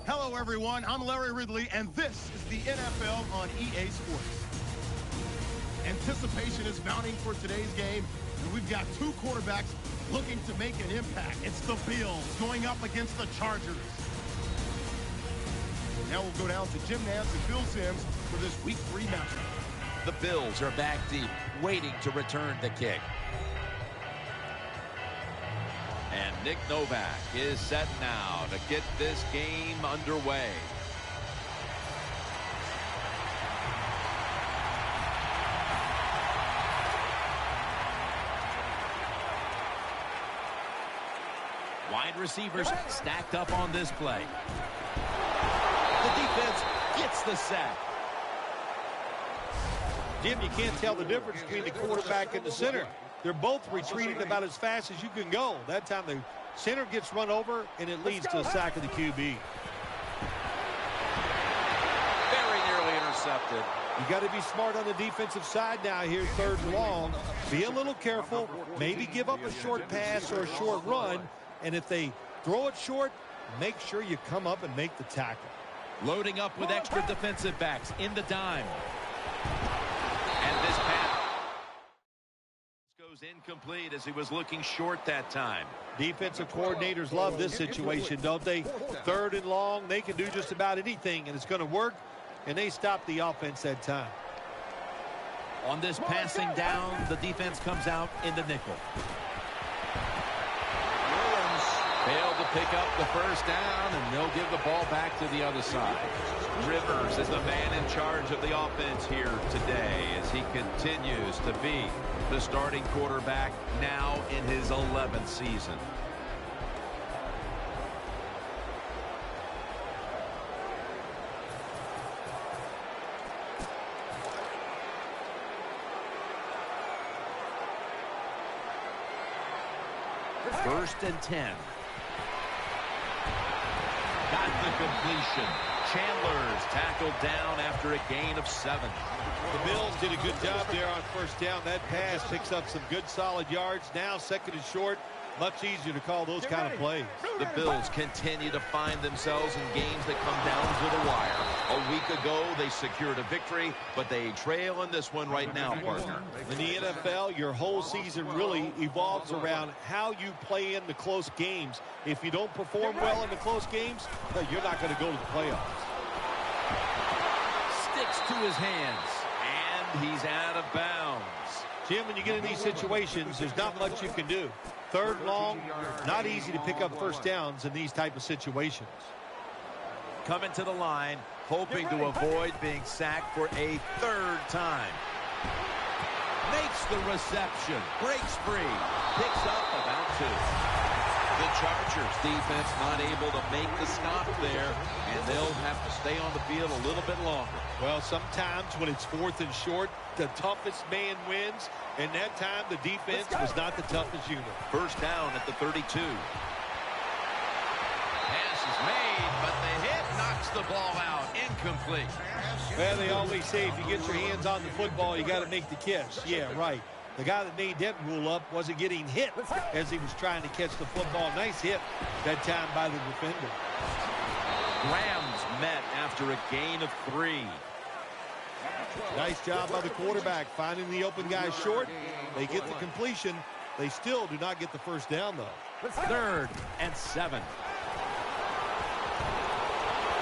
Hello, everyone. I'm Larry Ridley, and this is the NFL on EA Sports. Anticipation is mounting for today's game, and we've got two quarterbacks looking to make an impact. It's the Bills going up against the Chargers. Now we'll go down to Jim Nantz and Phil Simms for this Week 3 matchup. The Bills are back deep, waiting to return the kick. And Nick Novak is set now to get this game underway. Wide receivers stacked up on this play. The defense gets the sack. Jim, you can't tell the difference between the quarterback and the center. They're both retreating about as fast as you can go. That time the center gets run over, and it leads to a sack of the QB. Very nearly intercepted. You got to be smart on the defensive side now. Here's 3rd and long. Be a little careful. Maybe give up a short pass or a short run. And if they throw it short, make sure you come up and make the tackle. Loading up with extra defensive backs in the dime. And this pass goes incomplete as he was looking short that time. Defensive coordinators love this situation, don't they? 3rd and long, they can do just about anything, and it's going to work, and they stop the offense that time. On this passing down, the defense comes out in the nickel. Failed to pick up the first down, and they'll give the ball back to the other side. Rivers is the man in charge of the offense here today as he continues to be the starting quarterback now in his 11th season. First and 10. Got the completion. Chandler's tackled down after a gain of 7. The Bills did a good job there on first down. That pass picks up some good solid yards. Now 2nd and short. Much easier to call those kind of plays. The Bills continue to find themselves in games that come down to the wire. A week ago, they secured a victory, but they trail in this one right now, partner. In the NFL, your whole season really evolves around how you play in the close games. If you don't perform well in the close games, you're not going to go to the playoffs. Sticks to his hands, and he's out of bounds. Jim, when you get in these situations, there's not much you can do. 3rd and long, not easy to pick up first downs in these type of situations. Coming to the line, hoping to avoid being sacked for a 3rd time. Makes the reception, breaks free, picks up about 2. The Chargers defense not able to make the stop there, and they'll have to stay on the field a little bit longer. Well, sometimes when it's 4th and short, the toughest man wins, and that time the defense was not the toughest unit. First down at the 32. Pass is made, but the hit knocks the ball out. Incomplete. Well, they always say if you get your hands on the football, you got to make the catch. Yeah, right. The guy that made that rule up wasn't getting hit as he was trying to catch the football. Nice hit that time by the defender. Rams met after a gain of 3. Nice job by the quarterback finding the open guy short. They get the completion. They still do not get the first down, though. 3rd and 7.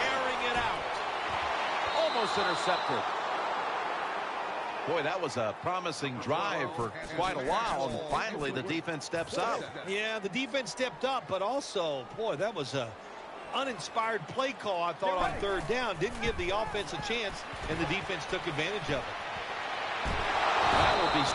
Airing it out. Almost intercepted. Boy, that was a promising drive for quite a while, and finally the defense steps up. Yeah, the defense stepped up, but also, boy, that was a uninspired play call, I thought, on 3rd down. Didn't give the offense a chance, and the defense took advantage of it. That will be...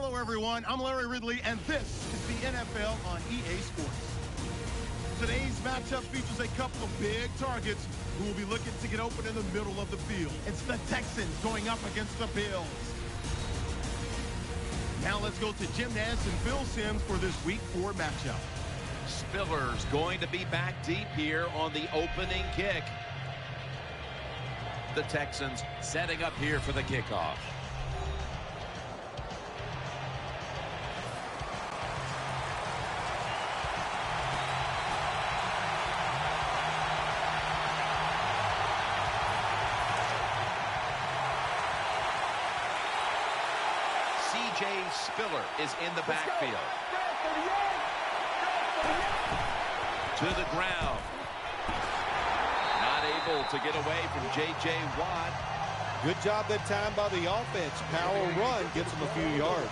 Hello, everyone. I'm Larry Ridley, and this is the NFL on EA Sports. Today's matchup features a couple of big targets who will be looking to get open in the middle of the field. It's the Texans going up against the Bills. Now let's go to Jim Nantz and Phil Simms for this Week 4 matchup. Spiller's going to be back deep here on the opening kick. The Texans setting up here for the kickoff. Spiller is in the backfield. To the ground. Not able to get away from J.J. Watt. Good job that time by the offense. Power run gets them a few yards.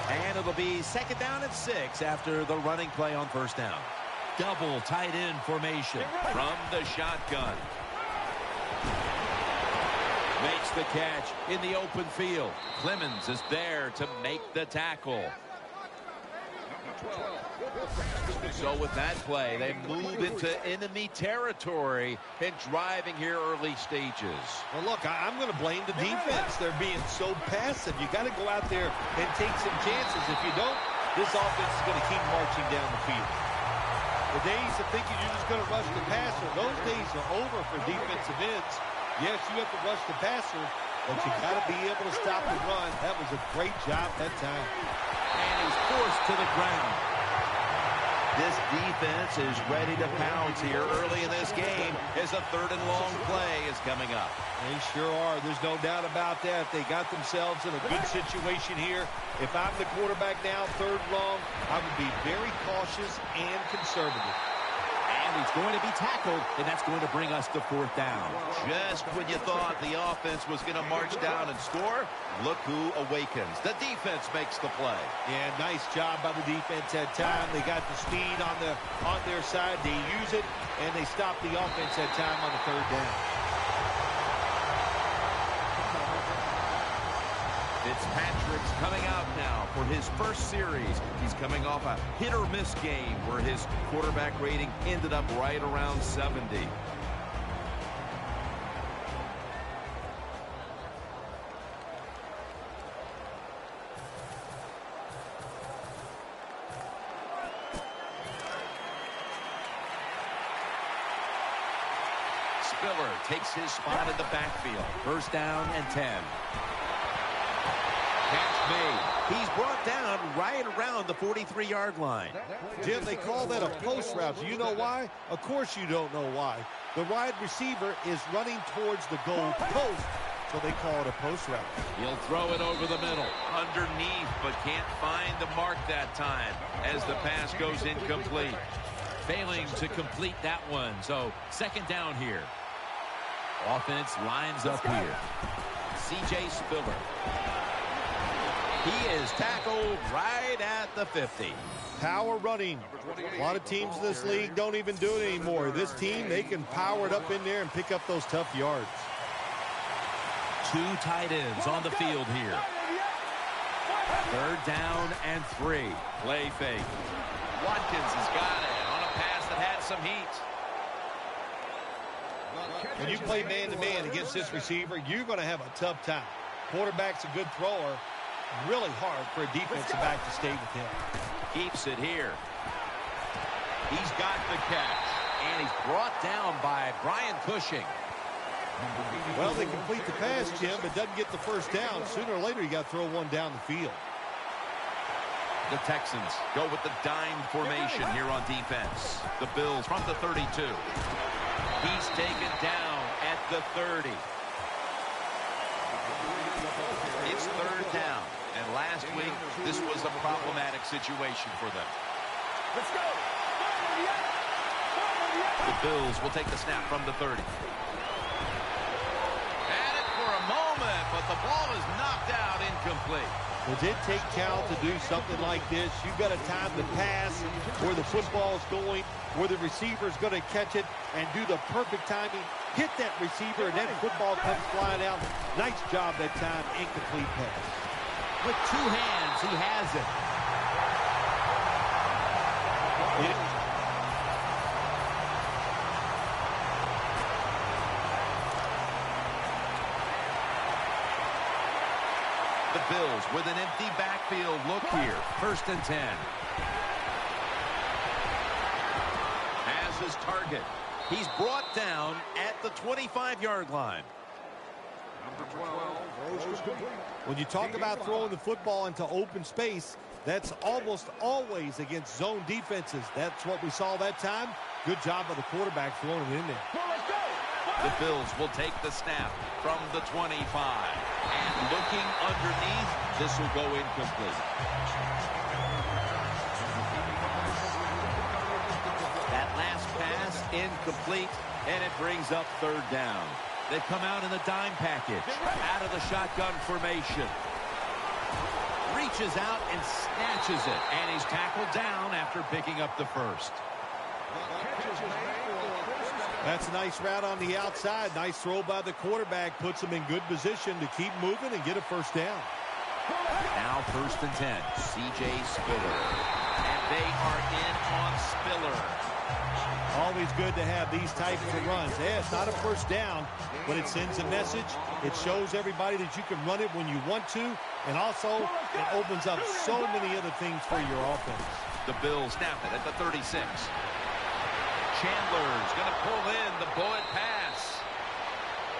And it'll be 2nd down and 6 after the running play on 1st down. Double tight end formation from the shotgun. Makes the catch in the open field. Clemens is there to make the tackle. So with that play, they move into enemy territory and driving here early stages. Well, look, I'm going to blame the defense. They're being so passive. You got to go out there and take some chances. If you don't, this offense is going to keep marching down the field. The days of thinking you're just going to rush the passer, those days are over for defensive ends. Yes, you have to rush the passer, but you got to be able to stop the run. That was a great job that time. And he's forced to the ground. This defense is ready to pounce here early in this game as a 3rd and long play is coming up. They sure are. There's no doubt about that. They got themselves in a good situation here. If I'm the quarterback now, 3rd and long, I would be very cautious and conservative. And he's going to be tackled, and that's going to bring us to 4th down. Just when you thought the offense was going to march down and score, look who awakens. The defense makes the play. Yeah, nice job by the defense that time. They got the speed on their side. They use it, and they stop the offense that time on the 3rd down. Fitzpatrick's coming out now for his first series. He's coming off a hit-or-miss game where his quarterback rating ended up right around 70. Spiller takes his spot in the backfield. 1st down and 10. Catch made. He's brought down right around the 43-yard line. Jim, they call that a post route. Do you know why? Of course you don't know why. The wide receiver is running towards the goal post, so they call it a post route. He'll throw it over the middle. Underneath, but can't find the mark that time as the pass goes incomplete. Failing to complete that one, so 2nd down here. Offense lines up here. C.J. Spiller. He is tackled right at the 50. Power running. A lot of teams in this league don't even do it anymore. This team, they can power it up in there and pick up those tough yards. 2 tight ends on the field here. 3rd down and 3. Play fake. Watkins has got it on a pass that had some heat. When you play man-to-man against this receiver, you're going to have a tough time. Quarterback's a good thrower. Really hard for a defensive back to stay with him. Keeps it here. He's got the catch. And he's brought down by Brian Cushing. Well, they complete the pass, Jim, but doesn't get the 1st down. Sooner or later, you got to throw one down the field. The Texans go with the dime formation here on defense. The Bills from the 32. He's taken down at the 30. It's 3rd down. And last week, this was a problematic situation for them. Let's go. The Bills will take the snap from the 30. Had it for a moment, but the ball is knocked out incomplete. Does it take talent to do something like this? You've got to time the pass where the football is going, where the receiver is going to catch it, and do the perfect timing. Hit that receiver, and that football comes flying out. Nice job that time. Incomplete pass. With two hands, he has it. The Bills with an empty backfield look here. 1st and 10. Has his target. He's brought down at the 25-yard line. When you talk about throwing the football into open space, that's almost always against zone defenses. That's what we saw that time. Good job by the quarterback throwing it in there. The Bills will take the snap from the 25. And looking underneath, this will go incomplete. That last pass, incomplete, and it brings up 3rd down. They come out in the dime package, out of the shotgun formation. Reaches out and snatches it, and he's tackled down after picking up the 1st. That's a nice route on the outside. Nice throw by the quarterback. Puts him in good position to keep moving and get a 1st down. Now 1st and 10. C.J. Spiller. And they are in on Spiller. Always good to have these types of runs. Yeah, it's not a 1st down, but it sends a message. It shows everybody that you can run it when you want to. And also, it opens up so many other things for your offense. The Bills snap it at the 36. Chandler's going to pull in the bullet pass.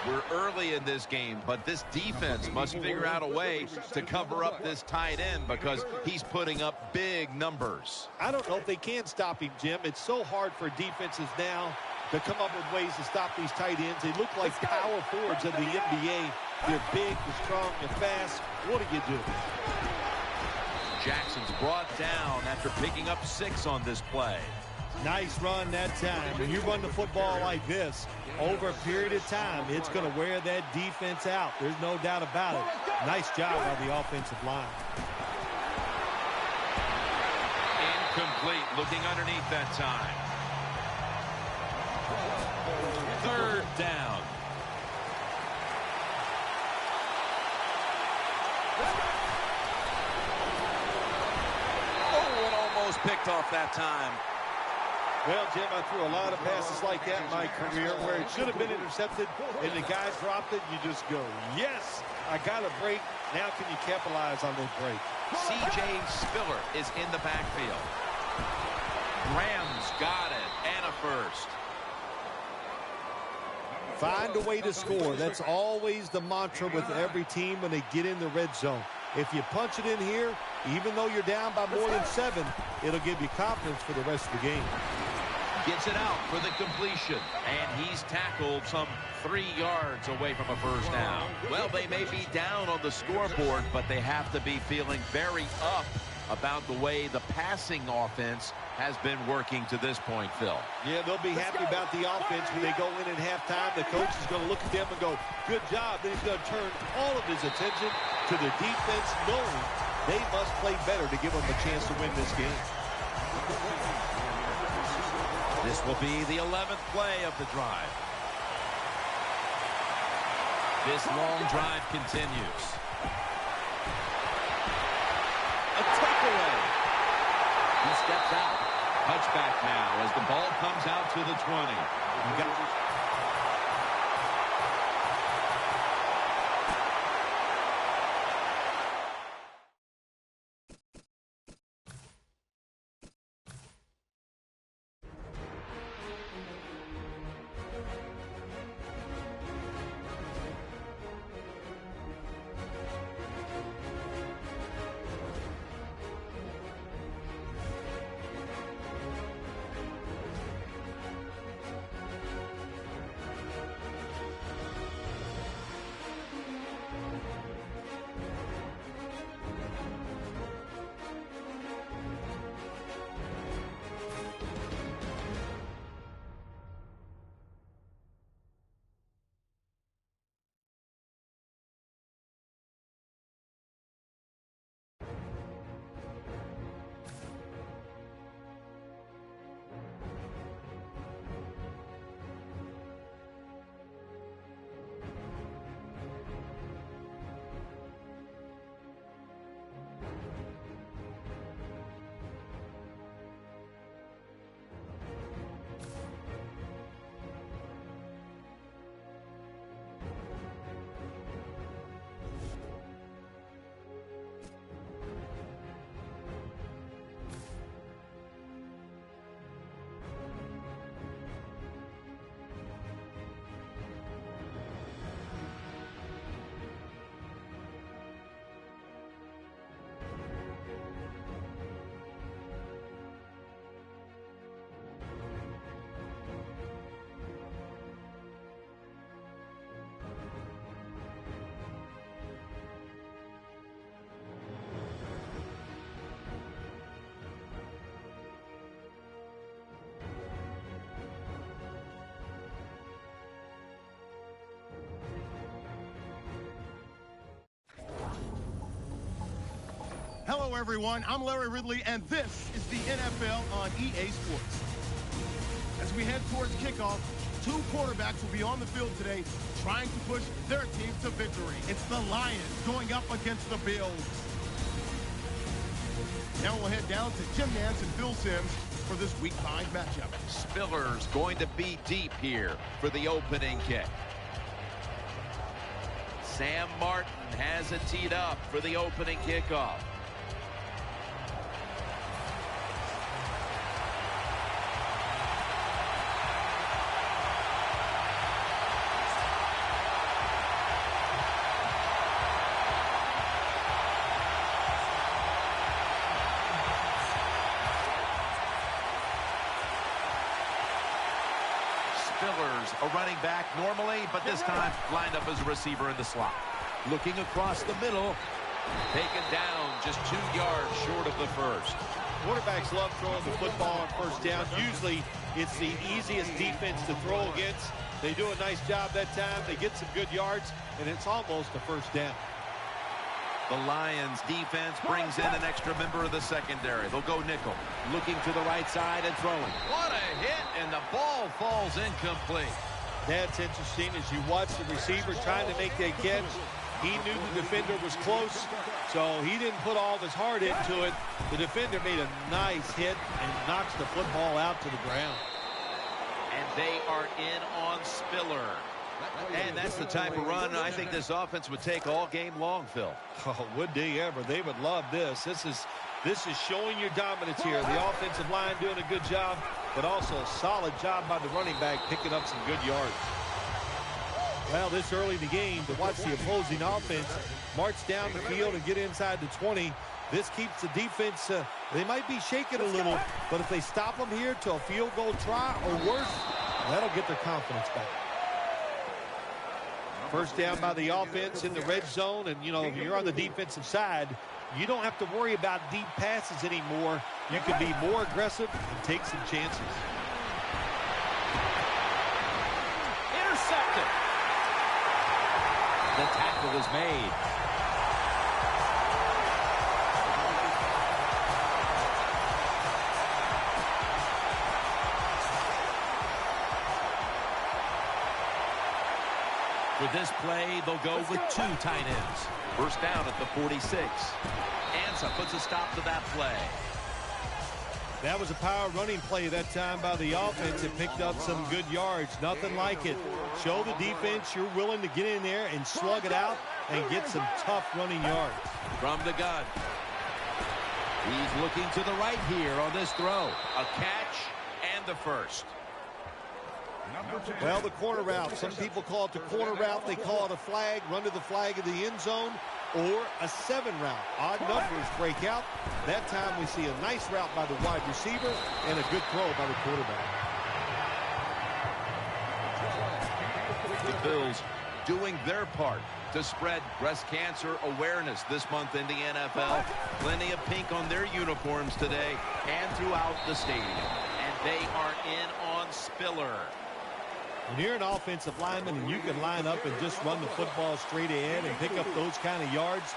We're early in this game, but this defense must figure out a way to cover up this tight end because he's putting up big numbers. I don't know if they can stop him, Jim. It's so hard for defenses now to come up with ways to stop these tight ends. They look like power forwards of the NBA. They're big, they're strong, they're fast. What do you do? Jackson's brought down after picking up 6 on this play. Nice run that time. When you run the football like this, over a period of time, it's going to wear that defense out. There's no doubt about it. Nice job by the offensive line. Incomplete, looking underneath that time. 3rd down. Oh, it almost picked off that time. Well, Jim, I threw a lot of passes like that in my career where it should have been intercepted, and the guy dropped it. You just go, yes, I got a break. Now can you capitalize on this break? C.J. Spiller is in the backfield. Rams got it, and a 1st. Find a way to score. That's always the mantra with every team when they get in the red zone. If you punch it in here, even though you're down by more than 7, it'll give you confidence for the rest of the game. Gets it out for the completion, and he's tackled some 3 yards away from a 1st down. Well, they may be down on the scoreboard, but they have to be feeling very up about the way the passing offense has been working to this point, Phil. Yeah, they'll be happy about the offense when they go in at halftime. The coach is going to look at them and go, good job. Then he's going to turn all of his attention to the defense, knowing they must play better to give them a chance to win this game. This will be the 11th play of the drive. This long drive continues. A takeaway. He steps out. Touchback now as the ball comes out to the 20. Hello, everyone. I'm Larry Ridley, and this is the NFL on EA Sports. As we head towards kickoff, two quarterbacks will be on the field today trying to push their team to victory. It's the Lions going up against the Bills. Now we'll head down to Jim Nantz and Phil Simms for this Week 5 matchup. Spiller's going to be deep here for the opening kick. Sam Martin has it teed up for the opening kickoff. Spiller's a running back normally, but this time lined up as a receiver in the slot. Looking across the middle, taken down just 2 yards short of the first. Quarterbacks love throwing the football on first down. Usually it's the easiest defense to throw against. They do a nice job that time. They get some good yards, and it's almost a first down. The Lions defense brings in an extra member of the secondary. They'll go nickel. Looking to the right side and throwing. What a hit, and the ball falls incomplete. That's interesting. As you watch the receiver trying to make that catch, he knew the defender was close, so he didn't put all of his heart into it. The defender made a nice hit and knocks the football out to the ground. And they are in on Spiller. And that's the type of run I think this offense would take all game long, Phil. Oh, would they ever? They would love this. This is showing your dominance here. The offensive line doing a good job, but also a solid job by the running back picking up some good yards. Well, this early in the game, to watch the opposing offense march down the field and get inside the 20, this keeps the defense, they might be shaking a little, but if they stop them here to a field goal try or worse, that'll get their confidence back. First down by the offense in the red zone, and, you know, if you're on the defensive side, you don't have to worry about deep passes anymore. You can be more aggressive and take some chances. Intercepted. The tackle is made. For this play, they'll go with 2 tight ends. First down at the 46. Ansa puts a stop to that play. That was a power running play that time by the offense. It picked up some good yards. Nothing like it. Show the defense you're willing to get in there and slug it out and get some tough running yards. From the gun. He's looking to the right here on this throw. A catch and the first. Well, the corner route. Some people call it the corner route. They call it a flag, run to the flag of the end zone, or a 7 route. Odd numbers break out. That time we see a nice route by the wide receiver and a good throw by the quarterback. The Bills doing their part to spread breast cancer awareness this month in the NFL. Plenty of pink on their uniforms today and throughout the stadium. And they are in on Spiller. When you're an offensive lineman and you can line up and just run the football straight ahead and pick up those kind of yards,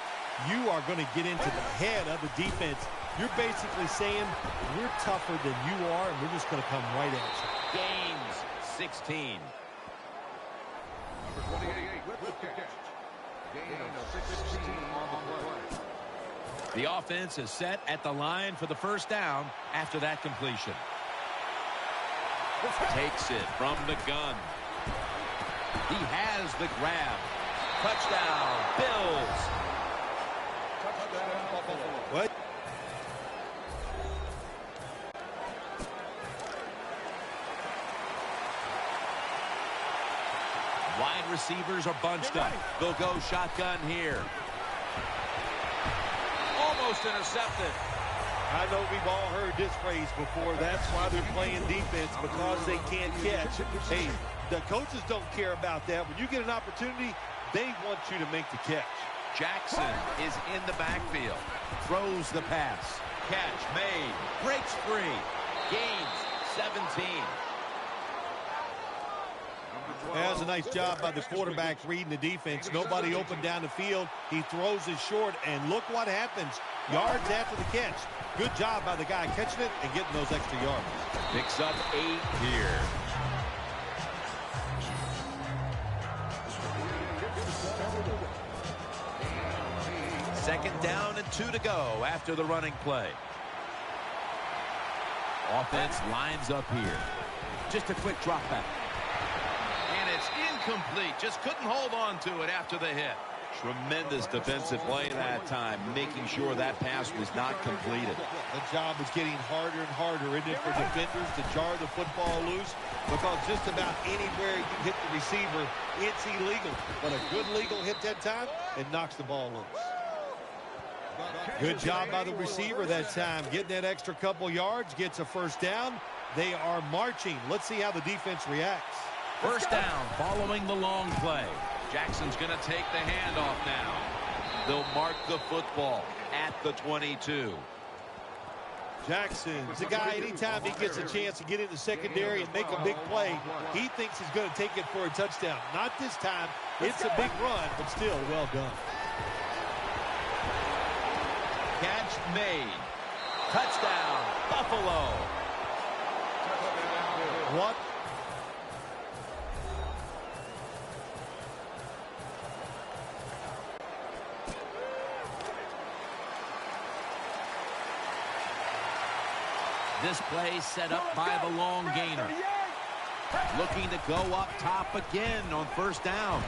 you are going to get into the head of the defense. You're basically saying, we're tougher than you are, and we're just going to come right at you. Gains 16. Number 28 with the catch. Gain of 16 on the play. The offense is set at the line for the first down after that completion. Takes it from the gun. He has the grab. Touchdown, Bills. Touchdown, Buffalo. What? Wide receivers are bunched up. They'll go shotgun here. Almost intercepted. I know we've all heard this phrase before. That's why they're playing defense, because they can't catch. Hey, the coaches don't care about that. When you get an opportunity, they want you to make the catch. Jackson is in the backfield. Throws the pass. Catch made. Breaks free. Gains 17. That was a nice job by the quarterback reading the defense. Nobody open down the field. He throws it short, and look what happens. yards after the catch. Good job by the guy catching it and getting those extra yards. Picks up 8 here. Second down and 2 to go after the running play. Offense lines up here. Just a quick drop back. And it's incomplete. Just couldn't hold on to it after the hit. Tremendous defensive play that time, making sure that pass was not completed. The job is getting harder and harder, isn't it, for defenders to jar the football loose? Because just about anywhere you hit the receiver, it's illegal. But a good legal hit that time, it knocks the ball loose. Good job by the receiver that time, getting that extra couple yards, gets a first down. They are marching. Let's see how the defense reacts. First down following the long play. Jackson's going to take the handoff now. They'll mark the football at the 22. Jackson's the guy, anytime he gets a chance to get in the secondary and make a big play, he thinks he's going to take it for a touchdown. Not this time. It's a big run, but still well done. Catch made. Touchdown, Buffalo. What? This play set up by the long gainer. Looking to go up top again on first down.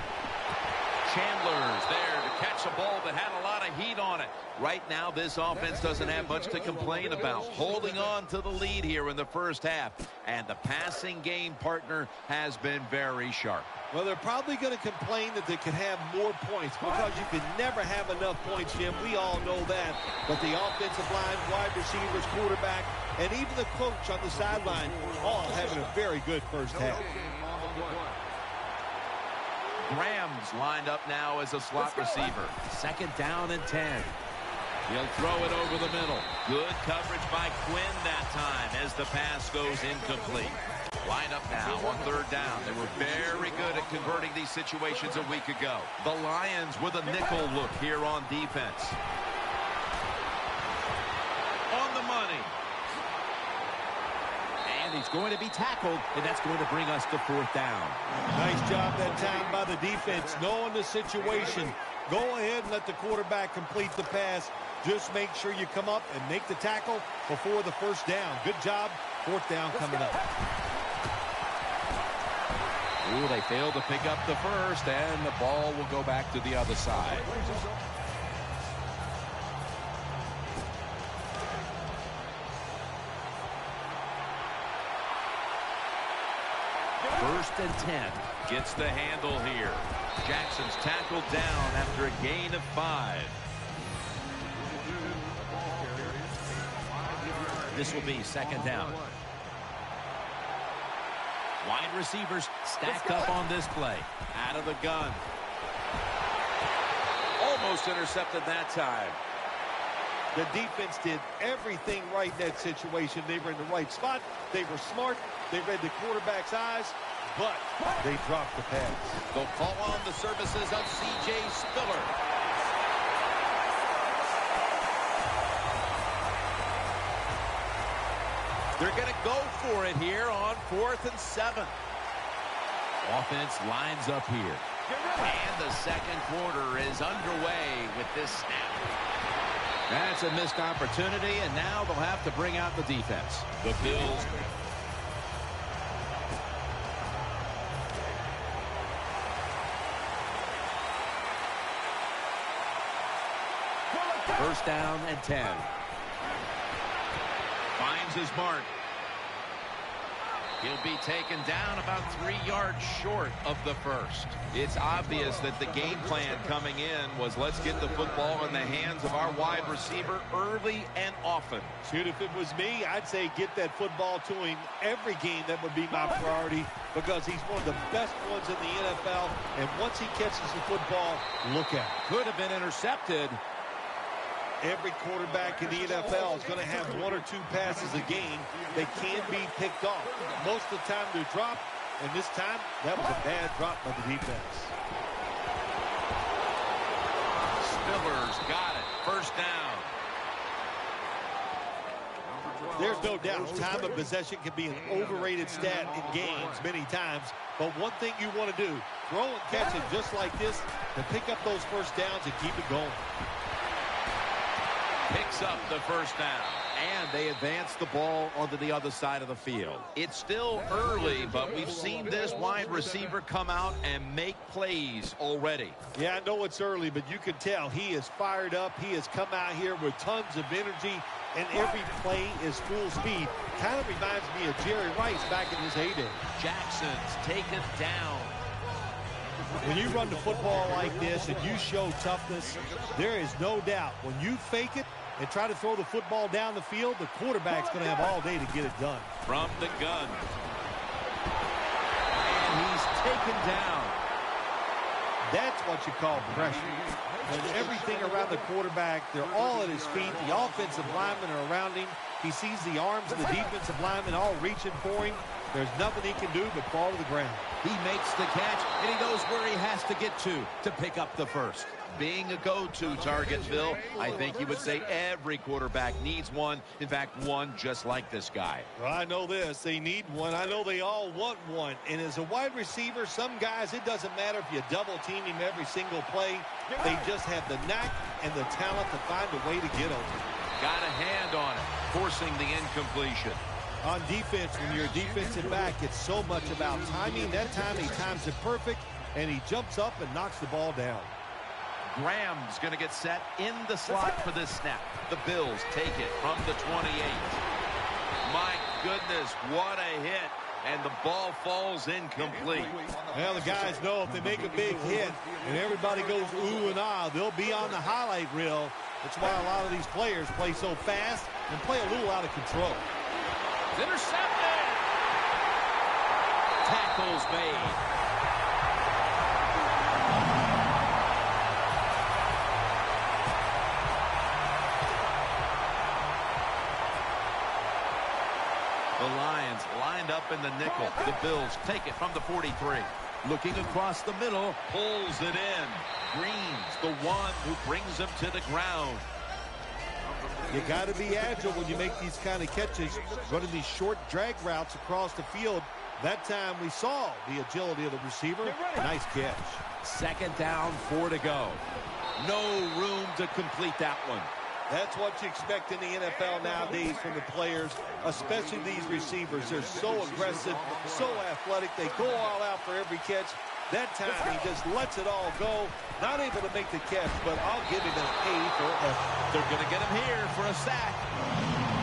Chandler's there to catch a ball that had a lot of heat on it. Right now, this offense doesn't have much to complain about. Holding on to the lead here in the first half. And the passing game partner has been very sharp. Well, they're probably going to complain that they could have more points because you can never have enough points, Jim. We all know that. But the offensive line, wide receivers, quarterback, and even the coach on the sideline all having a very good first half. Graham's lined up now as a slot receiver. Second down and 10. He'll throw it over the middle. Good coverage by Quinn that time as the pass goes incomplete. Line up now on third down. They were very good at converting these situations a week ago. The Lions with a nickel look here on defense. On the money. And he's going to be tackled, and that's going to bring us to fourth down. Nice job that time by the defense, knowing the situation. Go ahead and let the quarterback complete the pass. Just make sure you come up and make the tackle before the first down. Good job. Fourth down coming up. Ooh, they failed to pick up the first, and the ball will go back to the other side. First and 10. Gets the handle here. Jackson's tackled down after a gain of 5. This will be second down. Wide receivers stacked up on this play. Out of the gun. Almost intercepted that time. The defense did everything right in that situation. They were in the right spot. They were smart. They read the quarterback's eyes, but they dropped the pass. They'll call on the services of C.J. Spiller. They're going to go for it here on 4th and 7. Offense lines up here. And the second quarter is underway with this snap. That's a missed opportunity, and now they'll have to bring out the defense. The Bills. First down and 10. Finds his mark. He'll be taken down about 3 yards short of the first. It's obvious that the game plan coming in was let's get the football in the hands of our wide receiver early and often. Shoot, if it was me, I'd say get that football to him every game. That would be my priority because he's one of the best ones in the NFL. And once he catches the football, look out. Could have been intercepted. Every quarterback in the NFL is going to have 1 or 2 passes a game that can be picked off. Most of the time they're dropped, and this time that was a bad drop by the defense. Spiller's got it. First down. There's no doubt time of possession can be an overrated stat in games many times. But one thing you want to do, throw and catch it just like this to pick up those first downs and keep it going. Picks up the first down. And they advance the ball onto the other side of the field. It's still early, but we've seen this wide receiver come out and make plays already. Yeah, I know it's early, but you can tell he is fired up. He has come out here with tons of energy, and every play is full speed. Kind of reminds me of Jerry Rice back in his heyday. Jackson's taken down. When you run the football like this and you show toughness, there is no doubt when you fake it and try to throw the football down the field, the quarterback's going to have all day to get it done. From the gun. And he's taken down. That's what you call pressure. When everything around the quarterback, they're all at his feet. The offensive linemen are around him. He sees the arms of the defensive linemen all reaching for him. There's nothing he can do but fall to the ground. He makes the catch, and he knows where he has to get to pick up the first. Being a go-to target, Phil, I think you would say every quarterback needs one. In fact, one just like this guy. Well, I know this. They need one. I know they all want one. And as a wide receiver, some guys, it doesn't matter if you double-team him every single play. They just have the knack and the talent to find a way to get open. Got a hand on it, forcing the incompletion. On defense, when you're a defensive back, it's so much about timing. That time he times it perfect, and he jumps up and knocks the ball down. Graham's going to get set in the slot for this snap. The Bills take it from the 28. My goodness, what a hit. And the ball falls incomplete. Well, the guys know if they make a big hit and everybody goes ooh and ah, they'll be on the highlight reel. That's why a lot of these players play so fast and play a little out of control. It's intercepted. Tackles made. The Lions lined up in the nickel. The Bills take it from the 43. Looking across the middle, pulls it in. Green's the one who brings him to the ground. You got to be agile when you make these kind of catches, running these short drag routes across the field. That time we saw the agility of the receiver. Nice catch. Second down, 4 to go. No room to complete that one. That's what you expect in the NFL nowadays from the players, especially these receivers. They're so aggressive, so athletic. They go all out for every catch. That time he just lets it all go. Not able to make the catch, but I'll give him an A for effort. They're going to get him here for a sack.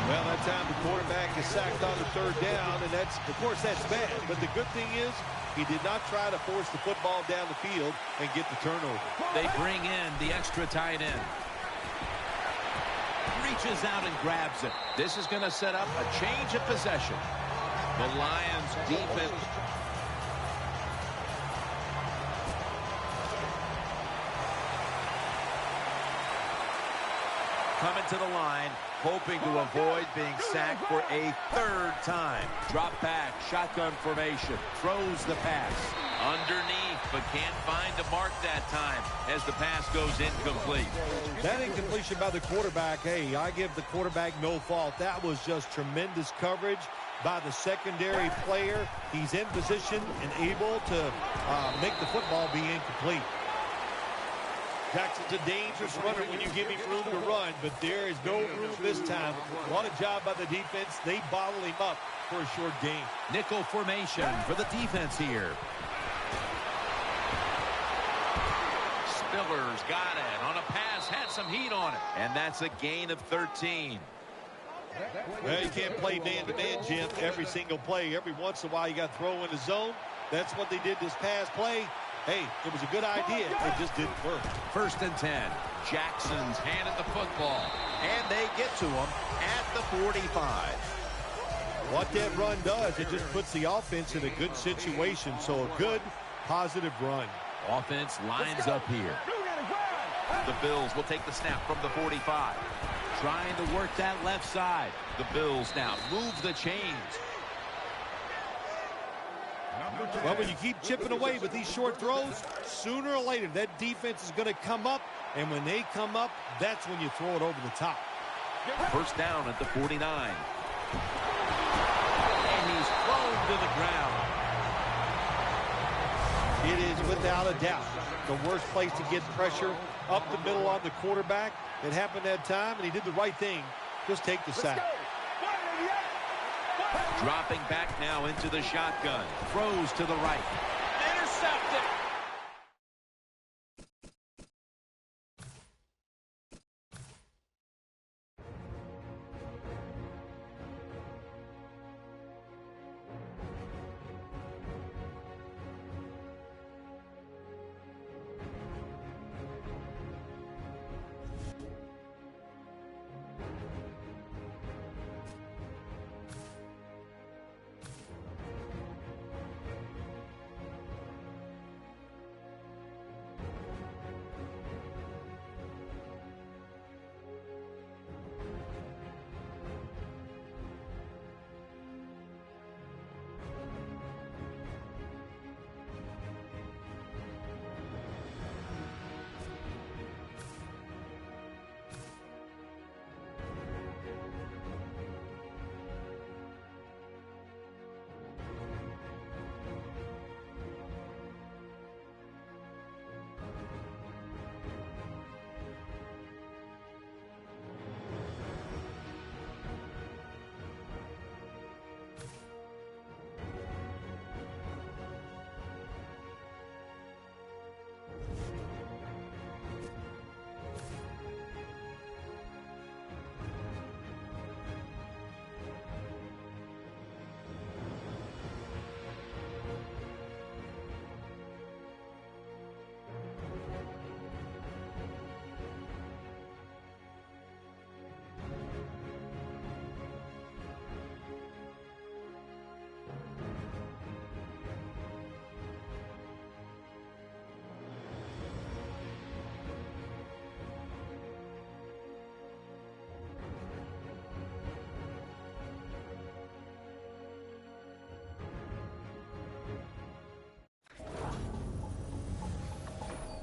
Well, that time the quarterback is sacked on the third down, and that's, of course, that's bad. But the good thing is he did not try to force the football down the field and get the turnover. They bring in the extra tight end. Reaches out and grabs it. This is going to set up a change of possession. The Lions defense. Coming to the line, hoping to avoid being sacked for a third time. Drop back, shotgun formation, throws the pass. Underneath, but can't find a mark that time as the pass goes incomplete. That incompletion by the quarterback, hey, I give the quarterback no fault. That was just tremendous coverage by the secondary player. He's in position and able to make the football be incomplete. Jackson's a dangerous runner when you give him room to run, but there is no room this time. What a job by the defense. They bottle him up for a short gain. Nickel formation for the defense here. Spiller's got it on a pass, had some heat on it, and that's a gain of 13. Well, you can't play man-to-man, Jim, every single play. Every once in a while, you got to throw in the zone. That's what they did this past play. Hey, it was a good idea. It just didn't work. First and 10. Jackson's handed the football, and they get to him at the 45. What that run does, it just puts the offense in a good situation. So a good, positive run. Offense lines up here. The Bills will take the snap from the 45. Trying to work that left side. The Bills now move the chains. Well, when you keep chipping away with these short throws, sooner or later that defense is going to come up, and when they come up, that's when you throw it over the top. First down at the 49. And he's thrown to the ground. It is without a doubt the worst place to get pressure up the middle on the quarterback. It happened that time, and he did the right thing. Just take the sack. Dropping back now into the shotgun. Throws to the right. Intercepted.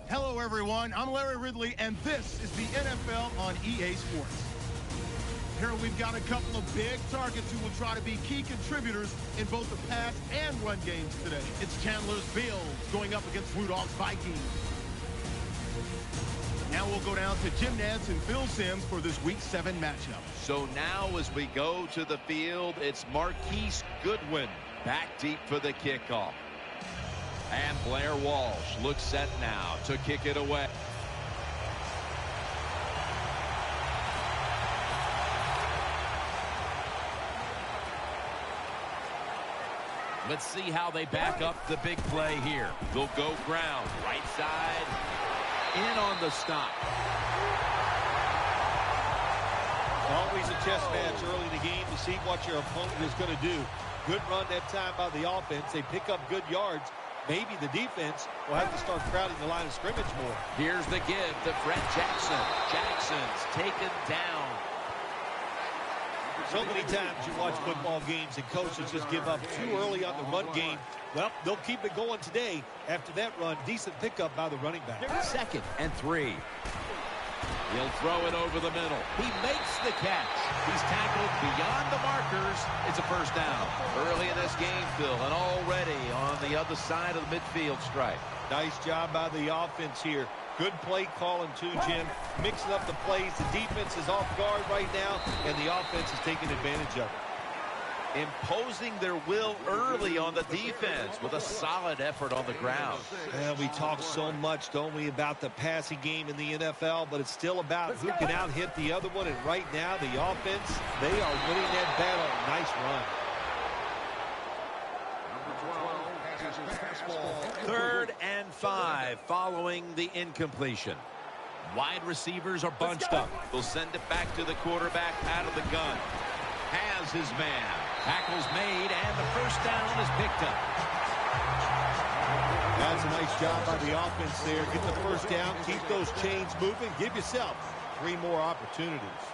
Hello, everyone. I'm Larry Ridley, and this is the NFL on EA Sports. Here we've got a couple of big targets who will try to be key contributors in both the pass and run games today. It's Chandler's Bills going up against Rudolph's Vikings. Now we'll go down to Jim Nantz and Phil Simms for this Week 7 matchup. So now as we go to the field, it's Marquise Goodwin back deep for the kickoff. And Blair Walsh looks set now to kick it away. Let's see how they back up the big play here. They'll go ground, right side, in on the stop. Always a chess match early in the game to see what your opponent is going to do. Good run that time by the offense. They pick up good yards. Maybe the defense will have to start crowding the line of scrimmage more. Here's the give to Fred Jackson. Jackson's taken down. So many times you watch football games and coaches just give up too early on the run game. Well, they'll keep it going today. After that run, decent pickup by the running back. 2nd and 3. He'll throw it over the middle. He makes the catch. He's tackled beyond the markers. It's a first down. Early in this game, Phil, and already on the other side of the midfield stripe. Nice job by the offense here. Good play calling too, Jim. Mixing up the plays. The defense is off guard right now, and the offense is taking advantage of it. Imposing their will early on the defense with a solid effort on the ground. Well, we talk so much, don't we, about the passing game in the NFL, but it's still about who can out-hit the other one, and right now, the offense, they are winning that battle. Nice run. 3rd and 5 following the incompletion. Wide receivers are bunched up. They'll send it back to the quarterback out of the gun. Has his man. Tackle's made, and the first down is picked up. That's a nice job by the offense there. Get the first down, keep those chains moving, give yourself 3 more opportunities.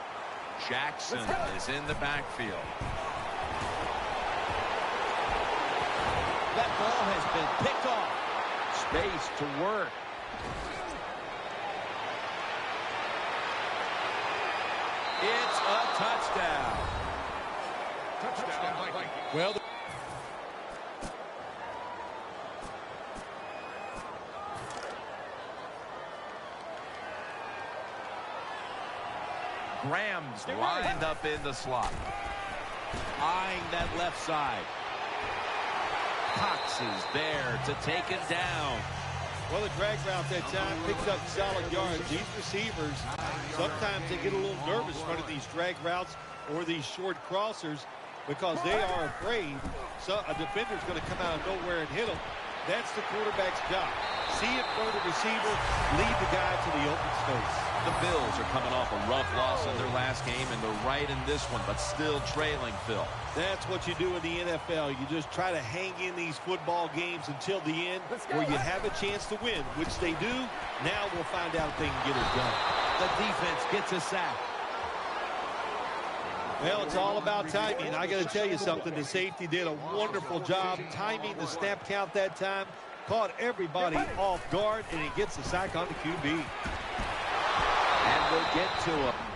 Jackson is in the backfield. That ball has been picked off. Space to work. It's a touchdown. Well, Graham's lined up in the slot. Eyeing that left side. Cox is there to take it down. well, the drag route that time picks up solid yards. These receivers, sometimes they get a little nervous running these drag routes or these short crossers because they are afraid a defender's going to come out of nowhere and hit them. That's the quarterback's job. See it for the receiver, lead the guy to the open space. The Bills are coming off a rough loss in their last game, and they're right in this one, but still trailing, Phil. That's what you do in the NFL. You just try to hang in these football games until the end where you have a chance to win, which they do. Now we'll find out if they can get it done. The defense gets a sack. Well, it's all about timing. I got to tell you something. The safety did a wonderful job timing the snap count that time. Caught everybody off guard, and he gets the sack on the QB. And we'll get to him.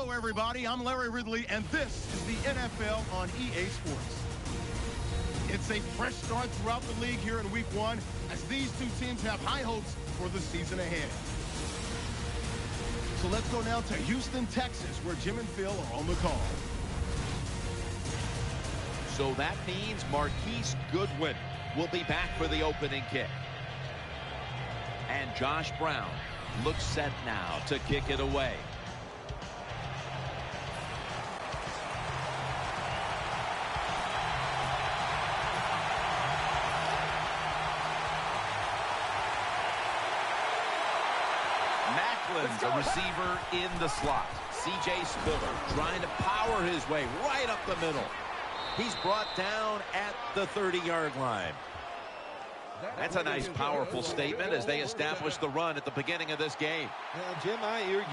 Hello, everybody. I'm Larry Ridley, and this is the NFL on EA Sports. It's a fresh start throughout the league here in Week 1 as these two teams have high hopes for the season ahead. So let's go now to Houston, Texas, where Jim and Phil are on the call. So that means Marquise Goodwin will be back for the opening kick. And Josh Brown looks set now to kick it away. Macklin's a receiver in the slot. C.J. Spiller trying to power his way right up the middle. He's brought down at the 30-yard line. That's a nice, powerful statement as they establish the run at the beginning of this game. Jim,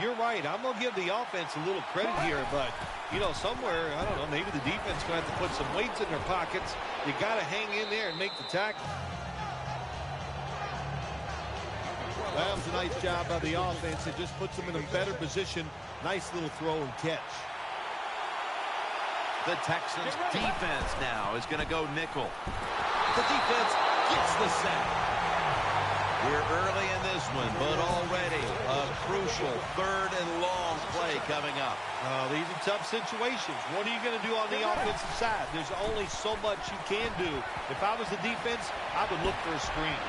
you're right. I'm going to give the offense a little credit here, but, you know, somewhere, I don't know, maybe the defense going to have to put some weights in their pockets. You got to hang in there and make the tackle. That was a nice job by the offense. It just puts them in a better position. Nice little throw and catch. The Texans defense now is going to go nickel. The defense gets the sack. We're early in this one, but already a crucial third and long play coming up. These are tough situations. What are you going to do on the offensive side? There's only so much you can do. If I was the defense, I would look for a screen.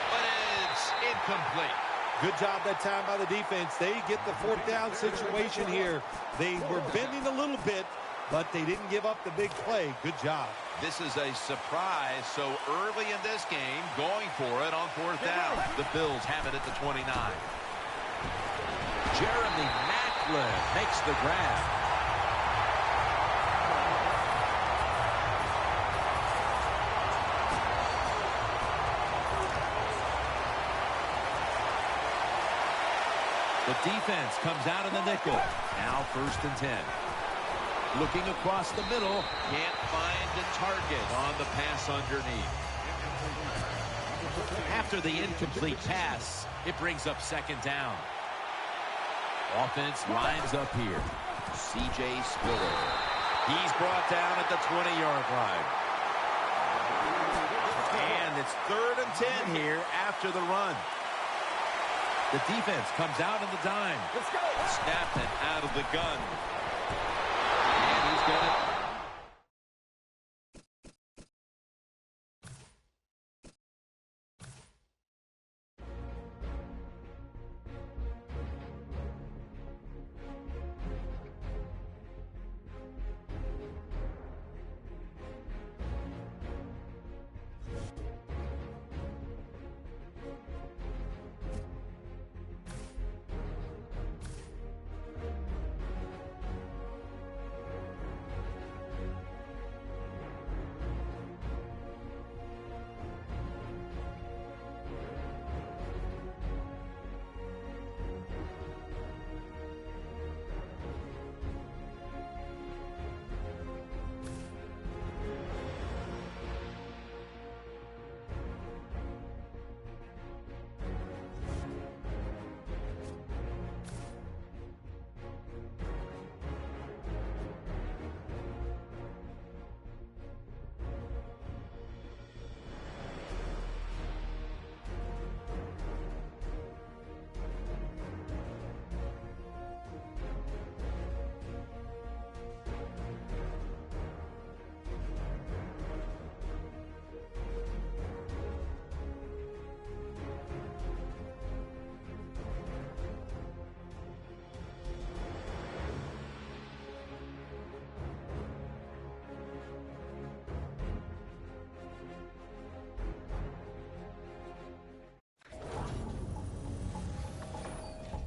But it's incomplete. Good job that time by the defense. They get the fourth down situation here. They were bending a little bit, but they didn't give up the big play. Good job. This is a surprise so early in this game, going for it on fourth down. The Bills have it at the 29. Jeremy Maclin makes the grab. The defense comes out in the nickel. Now 1st and 10. Looking across the middle, can't find the target on the pass underneath. After the incomplete pass, it brings up 2nd down. Offense lines up here. C.J. Spiller. He's brought down at the 20-yard line. And it's 3rd and 10 here after the run. The defense comes out in the dime. Snapped it out of the gun. And he's got it.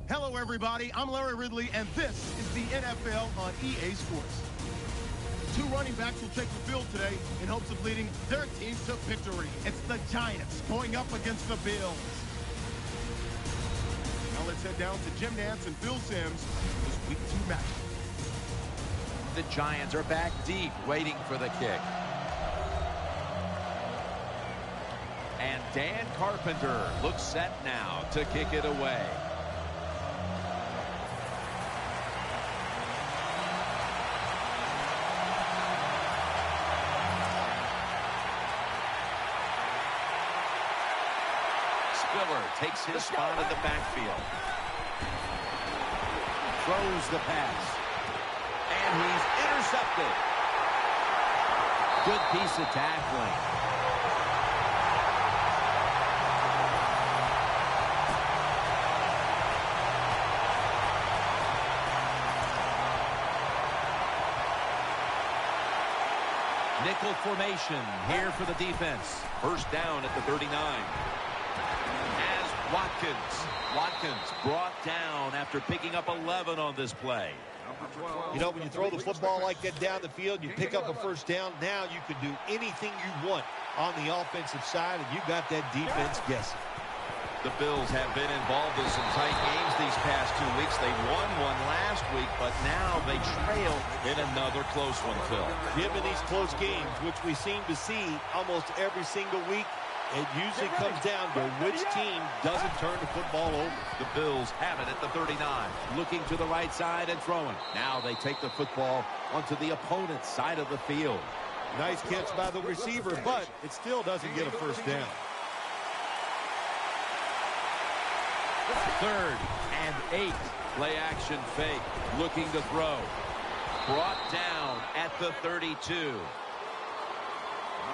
Hello, everybody. I'm Larry Ridley, and this is the NFL on EA Sports. 2 running backs will take the field today in hopes of leading their teams to victory. It's the Giants going up against the Bills. Now let's head down to Jim Nantz and Phil Simms for this Week 2 matchup. The Giants are back deep, waiting for the kick. And Dan Carpenter looks set now to kick it away. takes his spot in the backfield. Throws the pass. And he's intercepted. Good piece of tackling. Nickel formation here for the defense. First down at the 39. As Watkins brought down after picking up 11 on this play. You know, when you throw the football like that down the field, you pick up a first down. Now you can do anything you want on the offensive side, and you got that defense guessing. The Bills have been involved in some tight games these past 2 weeks. They won one last week, but now they trail in another close one, Phil. Given these close games, which we seem to see almost every single week, it usually comes down to which team doesn't turn the football over. The Bills have it at the 39. Looking to the right side and throwing. Now they take the football onto the opponent's side of the field. Nice catch by the receiver, but it still doesn't get a first down. 3rd and 8. Play action fake. Looking to throw. Brought down at the 32.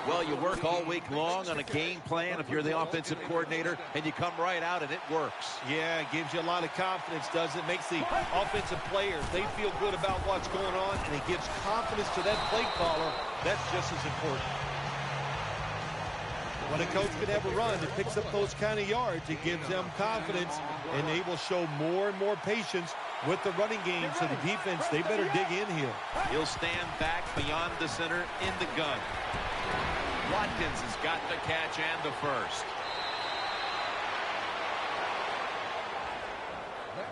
Well, you work all week long on a game plan if you're the offensive coordinator, and you come right out and it works. Yeah, it gives you a lot of confidence, doesn't it? Makes the offensive players, they feel good about what's going on, and it gives confidence to that play caller. That's just as important. When a coach can have a run that picks up those kind of yards, it gives them confidence, and they will show more and more patience with the running game. So the defense, they better dig in here. He'll stand back beyond the center in the gun. Watkins has got the catch and the first.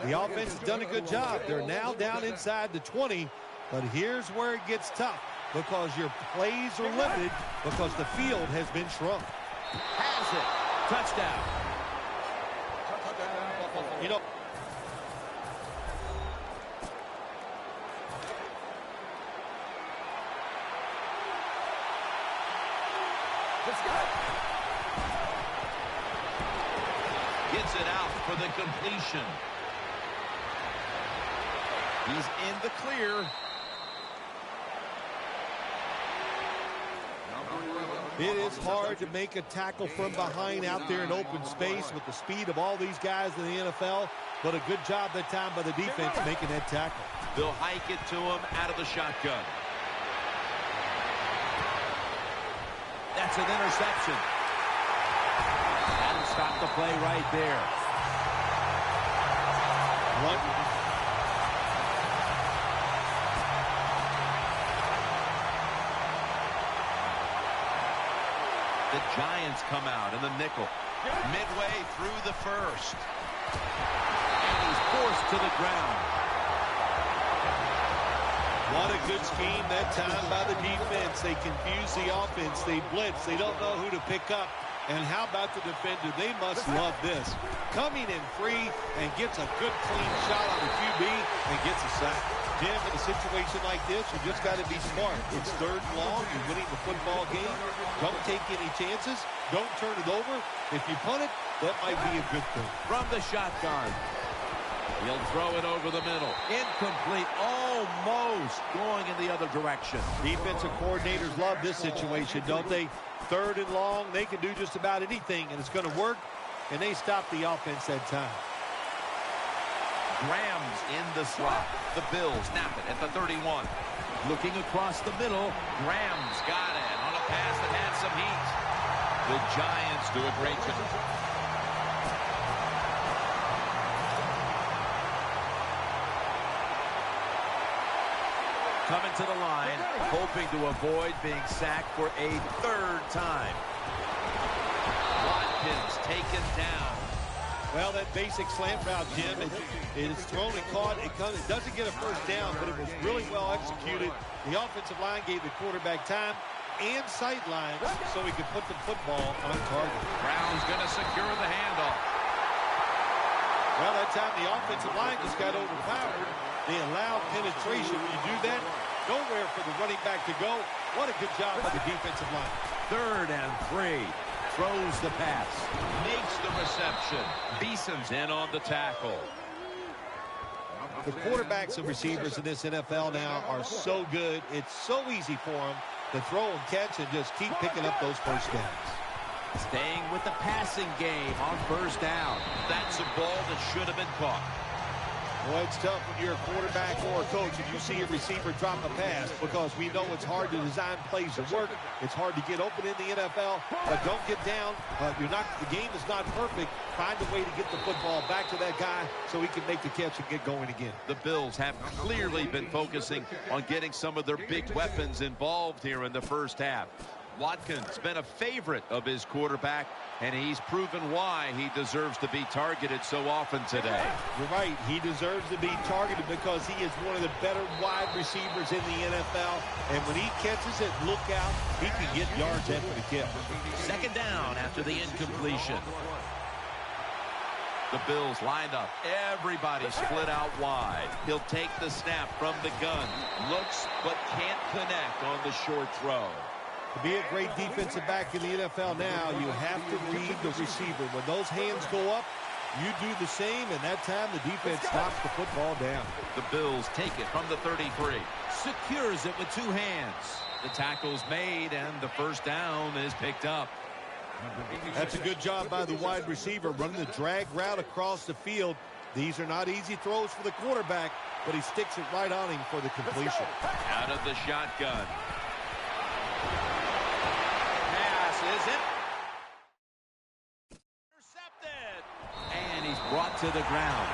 The offense has done a good job. They're now down inside the 20, but here's where it gets tough because your plays are limited because the field has been shrunk. Has it. Touchdown. You know, Gets it out for the completion. He's in the clear. it is hard to make a tackle from behind out there in open space with the speed of all these guys in the NFL, but a good job that time by the defense making that tackle. They'll hike it to him out of the shotgun. That's an interception. That'll stop the play right there. The Giants come out in the nickel. Midway through the first. And he's forced to the ground. What a good scheme that time by the defense. They confuse the offense. They blitz. They don't know who to pick up. And how about the defender? They must love this. Coming in free and gets a good clean shot on the QB and gets a sack. Jim, in a situation like this, you just got to be smart. It's 3rd and long. You're winning the football game. Don't take any chances. Don't turn it over. If you punt it, that might be a good thing. From the shotgun. He'll throw it over the middle. Incomplete. Almost going in the other direction. Defensive coordinators love this situation, don't they? 3rd and long. They can do just about anything, and it's going to work. And they stop the offense that time. Graham's in the slot. The Bills snap it at the 31. Looking across the middle. Graham's got it on a pass that had some heat. The Giants do a great job. Coming to the line, hoping to avoid being sacked for a 3rd time. Watkins taken down. Well, that basic slant route, Jim, it is thrown and caught. It doesn't get a first down, but it was really well executed. The offensive line gave the quarterback time and sight lines so he could put the football on target. Brown's going to secure the handoff. Well, that time the offensive line just got overpowered. They allowed penetration. When you do that, nowhere for the running back to go. What a good job by the defensive line. 3rd and 3. throws the pass. Makes the reception. Beeson's in on the tackle. The quarterbacks and receivers in this NFL now are so good. It's so easy for them to throw and catch and just keep picking up those first downs. Staying with the passing game on first down. That's a ball that should have been caught. Well, it's tough when you're a quarterback or a coach and you see a receiver drop a pass, because we know it's hard to design plays to work. It's hard to get open in the NFL, but don't get down. The game is not perfect. Find a way to get the football back to that guy so he can make the catch and get going again. The Bills have clearly been focusing on getting some of their big weapons involved here in the first half. Watkins been a favorite of his quarterback, and he's proven why he deserves to be targeted so often today. You're right. He deserves to be targeted because he is one of the better wide receivers in the NFL. And when he catches it, look out. He can get yards after the kick. Second down after the incompletion. The Bills lined up. Everybody split out wide. He'll take the snap from the gun. Looks but can't connect on the short throw. To be a great defensive back in the NFL now, you have to read the receiver. When those hands go up, you do the same, and that time the defense knocks the football down. The Bills take it from the 33. Secures it with two hands. The tackle's made, and the first down is picked up. That's a good job by the wide receiver, running the drag route across the field. These are not easy throws for the quarterback, but he sticks it right on him for the completion. Out of the shotgun. Is it? Intercepted. And he's brought to the ground.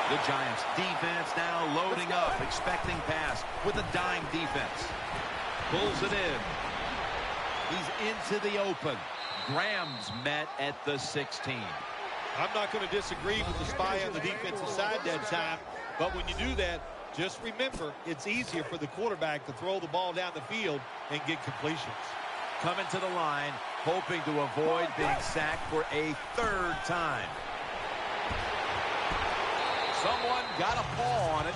The Giants defense now loading up, expecting pass with a dime defense. Pulls it in. He's into the open. Graham's met at the 16. I'm not going to disagree with the spy on the defensive side that time, but when you do that, just remember it's easier for the quarterback to throw the ball down the field and get completions. Coming to the line, hoping to avoid being sacked for a third time. Someone got a paw on it.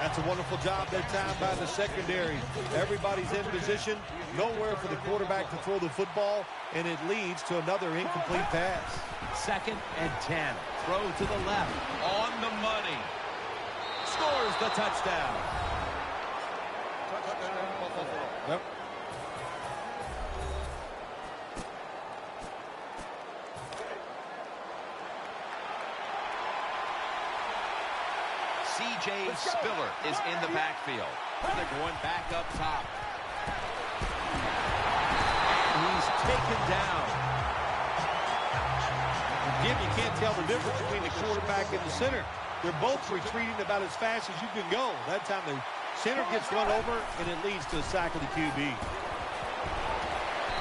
That's a wonderful job that time by the secondary. Everybody's in position, nowhere for the quarterback to throw the football, and it leads to another incomplete pass. 2nd and 10. Throw to the left. On the money. Scores the touchdown. Yep. C.J. Spiller is in the backfield. They're going back up top. And he's taken down. Jim, you can't tell the difference between the quarterback and the center. They're both retreating about as fast as you can go. That time the center gets run over, and it leads to a sack of the QB.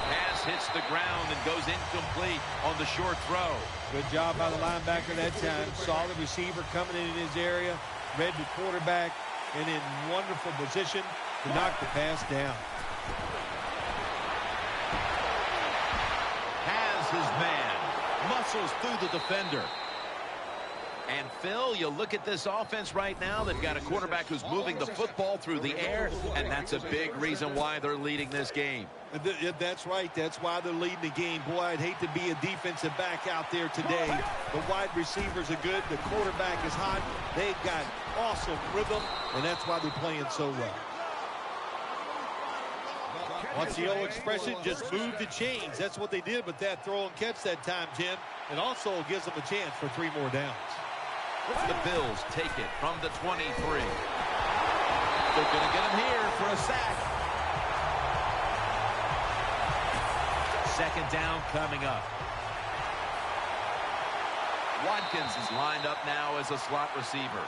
Pass hits the ground and goes incomplete on the short throw. Good job by the linebacker that time. Saw the receiver coming in his area, read the quarterback, and in wonderful position to knock the pass down. Has his man. Muscles through the defender. And Phil, you look at this offense right now, they've got a quarterback who's moving the football through the air, and that's a big reason why they're leading this game. That's right. That's why they're leading the game. Boy, I'd hate to be a defensive back out there today. The wide receivers are good. The quarterback is hot. They've got awesome rhythm, and that's why they're playing so well. What's the old expression? Just move the chains. That's what they did with that throw and catch that time, Jim. It also gives them a chance for 3 more downs. The Bills take it from the 23. They're going to get him here for a sack. 2nd down coming up. Watkins is lined up now as a slot receiver.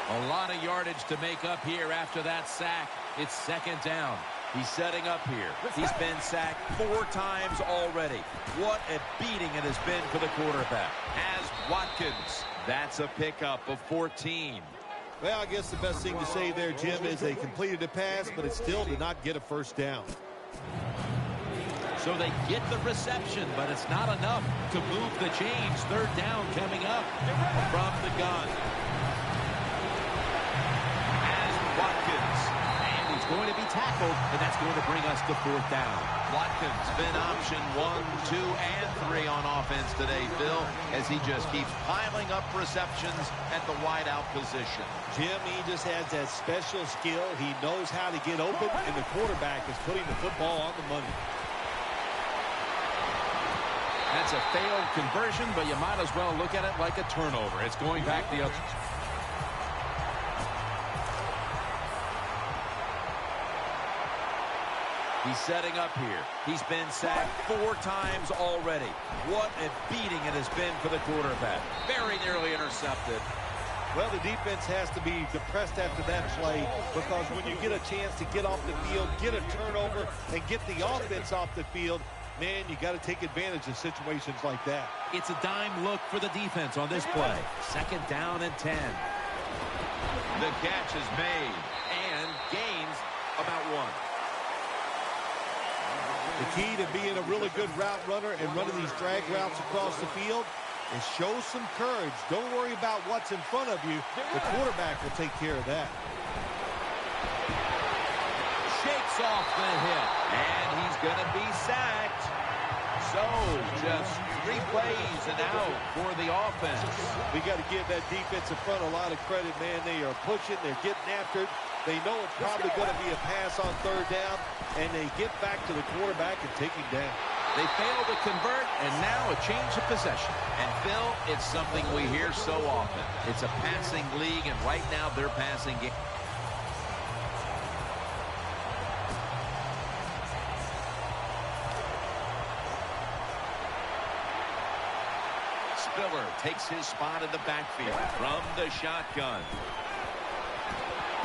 A lot of yardage to make up here after that sack. It's 2nd down. He's setting up here. He's been sacked 4 times already. What a beating it has been for the quarterback. As Watkins, that's a pickup of 14. Well, I guess the best thing to say there, Jim, is they completed a pass, but it still did not get a first down. So they get the reception, but it's not enough to move the chains. Third down coming up from the gun. As Watkins. And he's going to be tackled, and that's going to bring us to fourth down. Watkins been option 1, 2, and 3 on offense today, Phil, as he just keeps piling up receptions at the wideout position. Jim, he just has that special skill. He knows how to get open, and the quarterback is putting the football on the money. That's a failed conversion, but you might as well look at it like a turnover. It's going back the other. He's setting up here. He's been sacked 4 times already. What a beating it has been for the quarterback. Very nearly intercepted. Well, the defense has to be depressed after that play, because when you get a chance to get off the field, get a turnover, and get the offense off the field, man, you got to take advantage of situations like that. It's a dime look for the defense on this play. Second down and 10. The catch is made and gains about 1. The key to being a really good route runner and running these drag routes across the field is show some courage. Don't worry about what's in front of you. The quarterback will take care of that. Shakes off the hit, and he's going to be sacked. So just 3 plays and out for the offense. We got to give that defensive front a lot of credit, man. They are pushing. They're getting after it. They know it's probably going to be a pass on third down, and they get back to the quarterback and take him down. They fail to convert, and now a change of possession. And, Phil, it's something we hear so often. It's a passing league, and right now they're passing game. Spiller takes his spot in the backfield from the shotgun.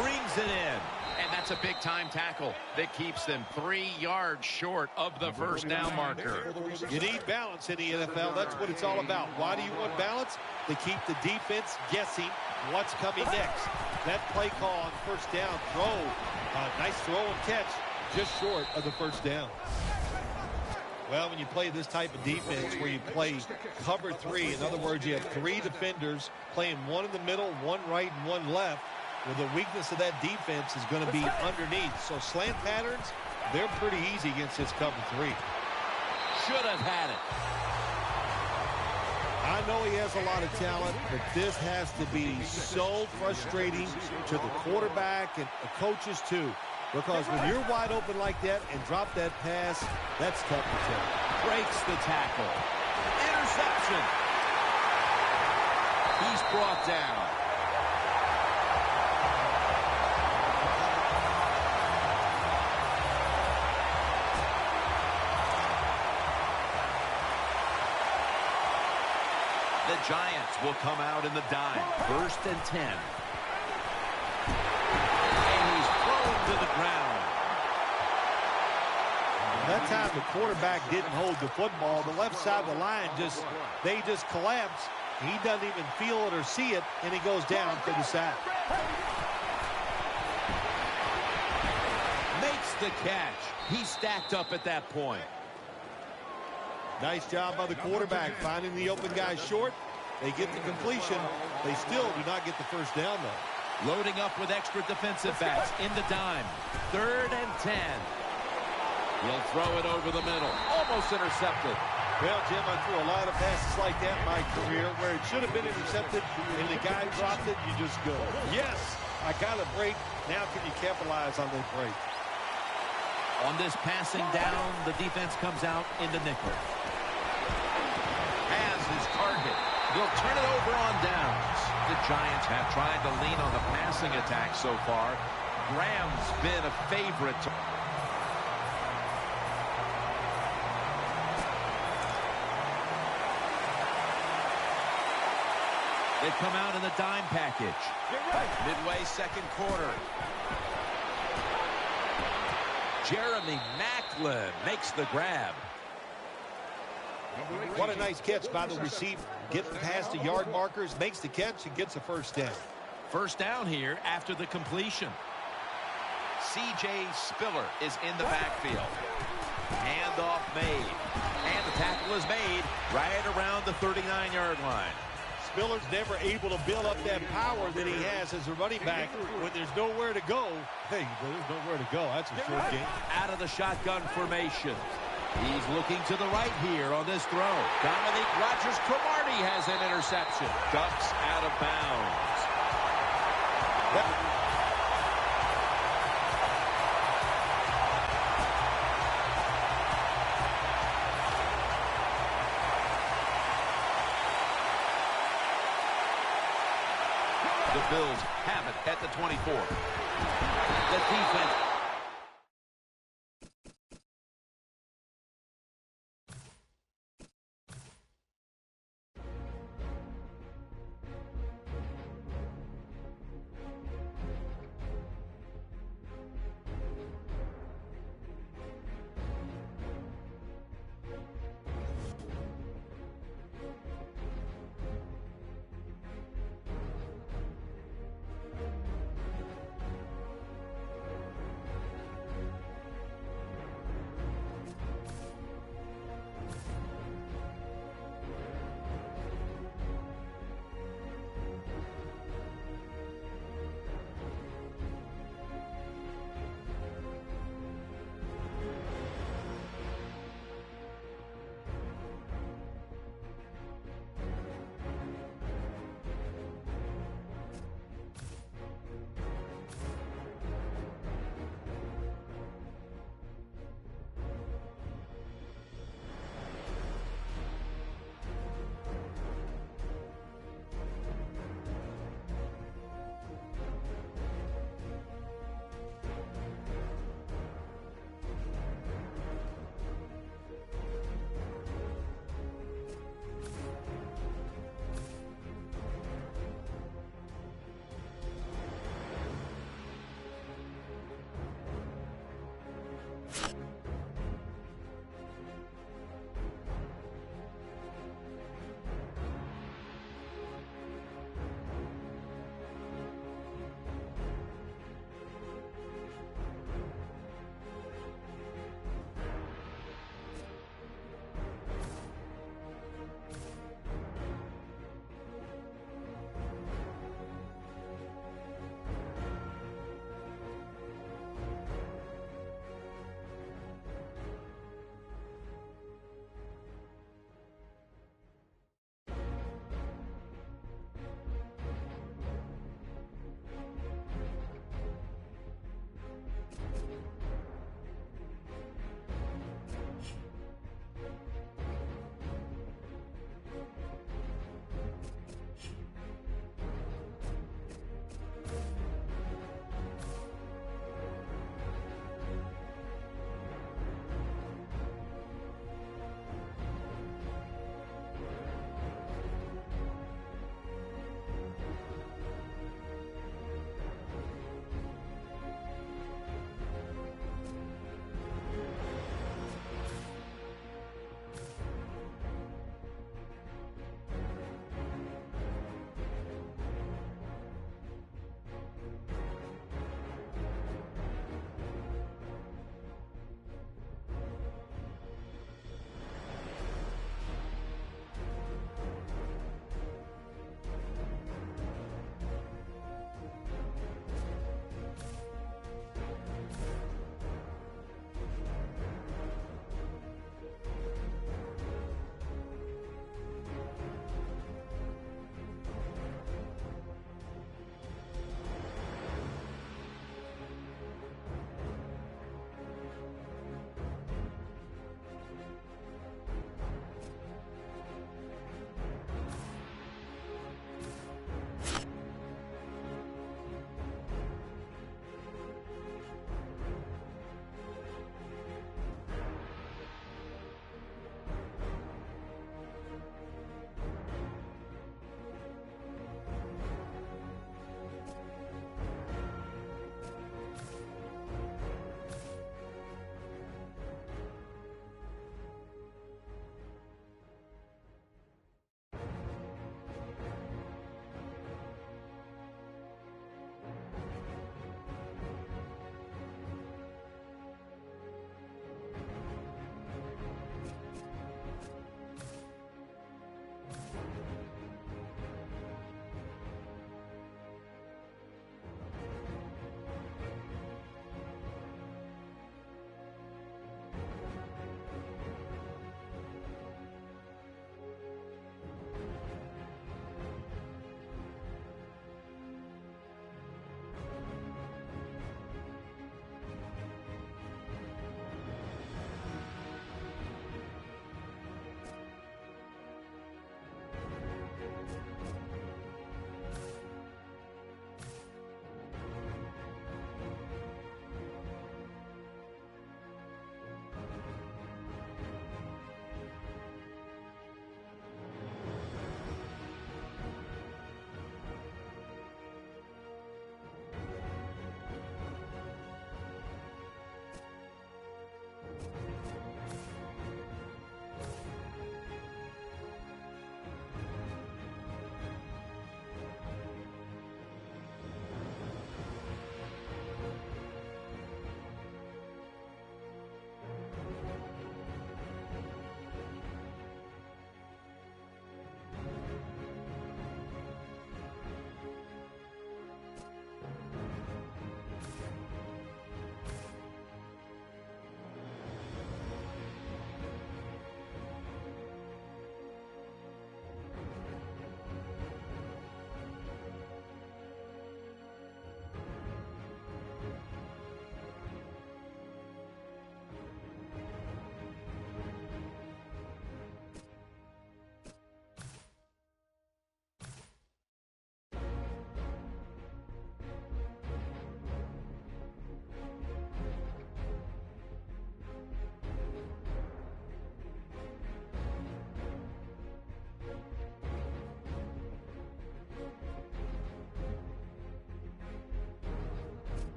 Brings it in. And that's a big-time tackle that keeps them 3 yards short of the first down marker. You need balance in the NFL. That's what it's all about. Why do you want balance? To keep the defense guessing what's coming next. That play call on first down throw. Nice throw and catch, just short of the first down. Well, when you play this type of defense where you play cover 3, in other words, you have 3 defenders playing 1 in the middle, 1 right, and 1 left. Well, the weakness of that defense is going to be underneath. So slant patterns, they're pretty easy against this cover 3. Should have had it. I know he has a lot of talent, but this has to be so frustrating to the quarterback and the coaches too. Because when you're wide open like that and drop that pass, that's tough to tell. Breaks the tackle. Interception. He's brought down. The Giants will come out in the dime. First and 10. And he's thrown to the ground. That time the quarterback didn't hold the football. The left side of the line they just collapse. He doesn't even feel it or see it, and he goes down for the sack. Makes the catch. He's stacked up at that point. Nice job by the quarterback finding the open guy short. They get the completion. They still do not get the first down, though. Loading up with extra defensive backs in the dime. Third and 10. He'll throw it over the middle. Almost intercepted. Well, Jim, I threw a lot of passes like that in my career where it should have been intercepted, and the guy dropped it, you just go, yes, I got a break. Now can you capitalize on that break? On this passing down, the defense comes out in the nickel. Has his target. They'll turn it over on downs. The Giants have tried to lean on the passing attack so far. Graham's been a favorite. They come out in the dime package. Midway second quarter. Jeremy Maclin makes the grab. What a nice catch by the receiver. Getting past the yard markers, makes the catch, and gets a first down. First down here after the completion. C.J. Spiller is in the backfield. Handoff made. And the tackle is made right around the 39-yard line. Spiller's never able to build up that power that he has as a running back when there's nowhere to go. Hey, there's nowhere to go. That's a short game. Out of the shotgun formation. He's looking to the right here on this throw. Dominique Rodgers-Cromartie has an interception. Ducks out of bounds. The Bills have it at the 24. The defense.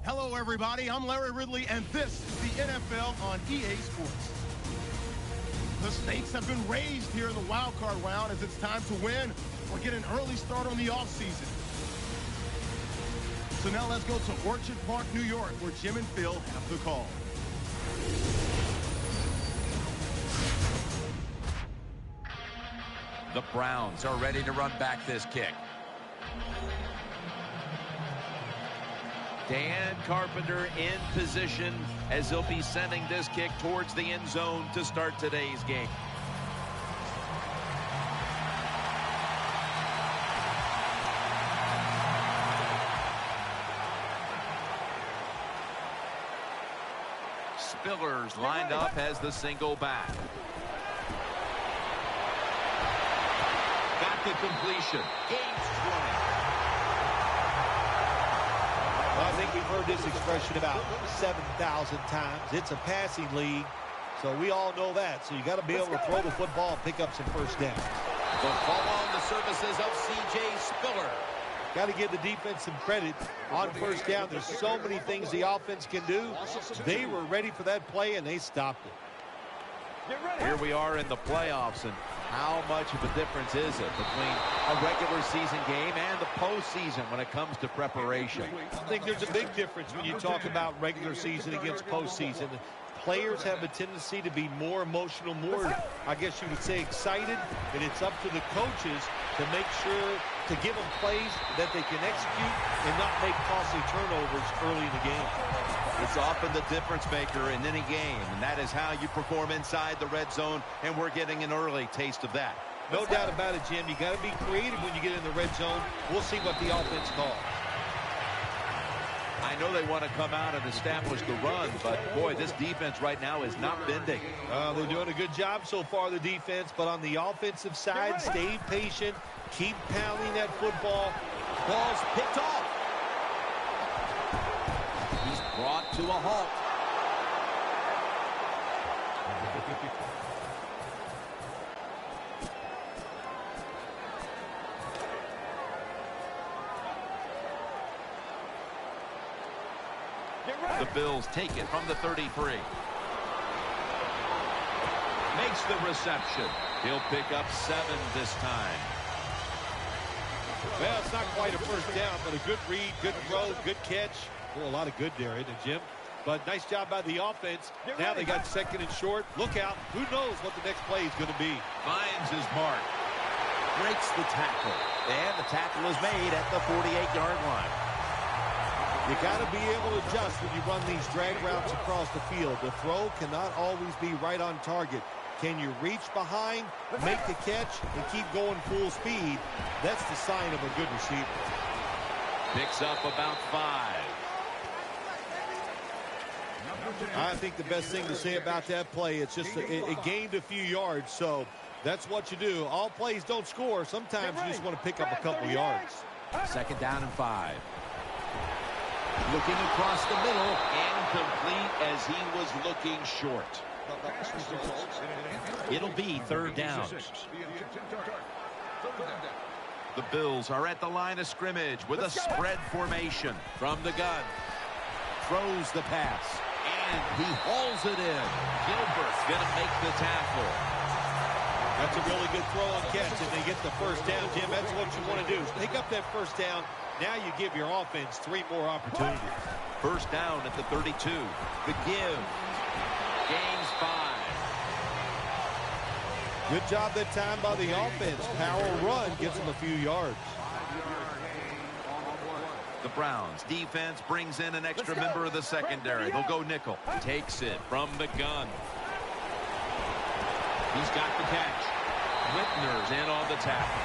Hello, everybody. I'm Larry Ridley, and this is the NFL on EA Sports. The stakes have been raised here in the wild card round as it's time to win or get an early start on the offseason. So now let's go to Orchard Park, New York, where Jim and Phil have the call. The Browns are ready to run back this kick. Dan Carpenter in position as he'll be sending this kick towards the end zone to start today's game. Spiller's lined up as the single back. Got the completion. Gains 20. Well, I think we've heard this expression about 7,000 times. It's a passing league, so we all know that. So you got to be able to throw the football and pick up some first down. The fall on the services of C.J. Spiller. Got to give the defense some credit on first down. There's so many things the offense can do. They were ready for that play, and they stopped it. Here we are in the playoffs, and how much of a difference is it between a regular season game and the postseason when it comes to preparation? I think there's a big difference when you talk about regular season against postseason. Players have a tendency to be more emotional, more, I guess you would say, excited, and it's up to the coaches to make sure to give them plays that they can execute and not make costly turnovers early in the game. It's often the difference maker in any game, and that is how you perform inside the red zone, and we're getting an early taste of that. No doubt about it, Jim. You got to be creative when you get in the red zone. We'll see what the offense calls. I know they want to come out and establish the run, but, boy, this defense right now is not bending. They're doing a good job so far, the defense, but on the offensive side, stay patient, keep pounding that football. Ball's picked off. He's brought to a halt. The Bills take it from the 33. Makes the reception. He'll pick up 7 this time. Well, it's not quite a first down, but a good read, good throw, good catch. Oh, a lot of good there, isn't it, Jim? But nice job by the offense. Now they got second and short. Look out. Who knows what the next play is going to be. Finds his mark. Breaks the tackle. And the tackle is made at the 48-yard line. You got to be able to adjust when you run these drag routes across the field. The throw cannot always be right on target. Can you reach behind, make the catch, and keep going full speed? That's the sign of a good receiver. Picks up about 5. I think the best thing to say about that play, it's just it gained a few yards, so that's what you do. All plays don't score. Sometimes you just want to pick up a couple yards. Second down and 5. Looking across the middle, incomplete as he was looking short. It'll be third down. The Bills are at the line of scrimmage with a spread formation from the gun. Throws the pass, and he hauls it in. Gilbert's going to make the tackle. That's a really good throw and catch, and they get the first down, Jim. That's what you want to do. Pick up that first down. Now you give your offense 3 more opportunities. First down at the 32. The give. Gains 5. Good job that time by the offense. Power run gets them a few yards. The Browns defense brings in an extra member of the secondary. They'll go nickel. Takes it from the gun. He's got the catch. Whitner's in on the tackle.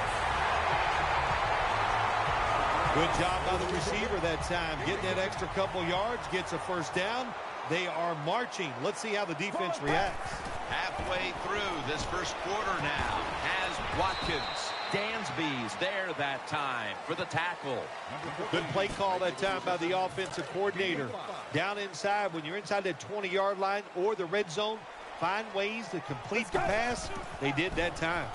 Good job by the receiver that time. Getting that extra couple yards, gets a first down. They are marching. Let's see how the defense reacts. Halfway through this first quarter now has Watkins. Dansby's there that time for the tackle. Good play call that time by the offensive coordinator. Down inside, when you're inside that 20-yard line or the red zone, find ways to complete the pass. They did that time.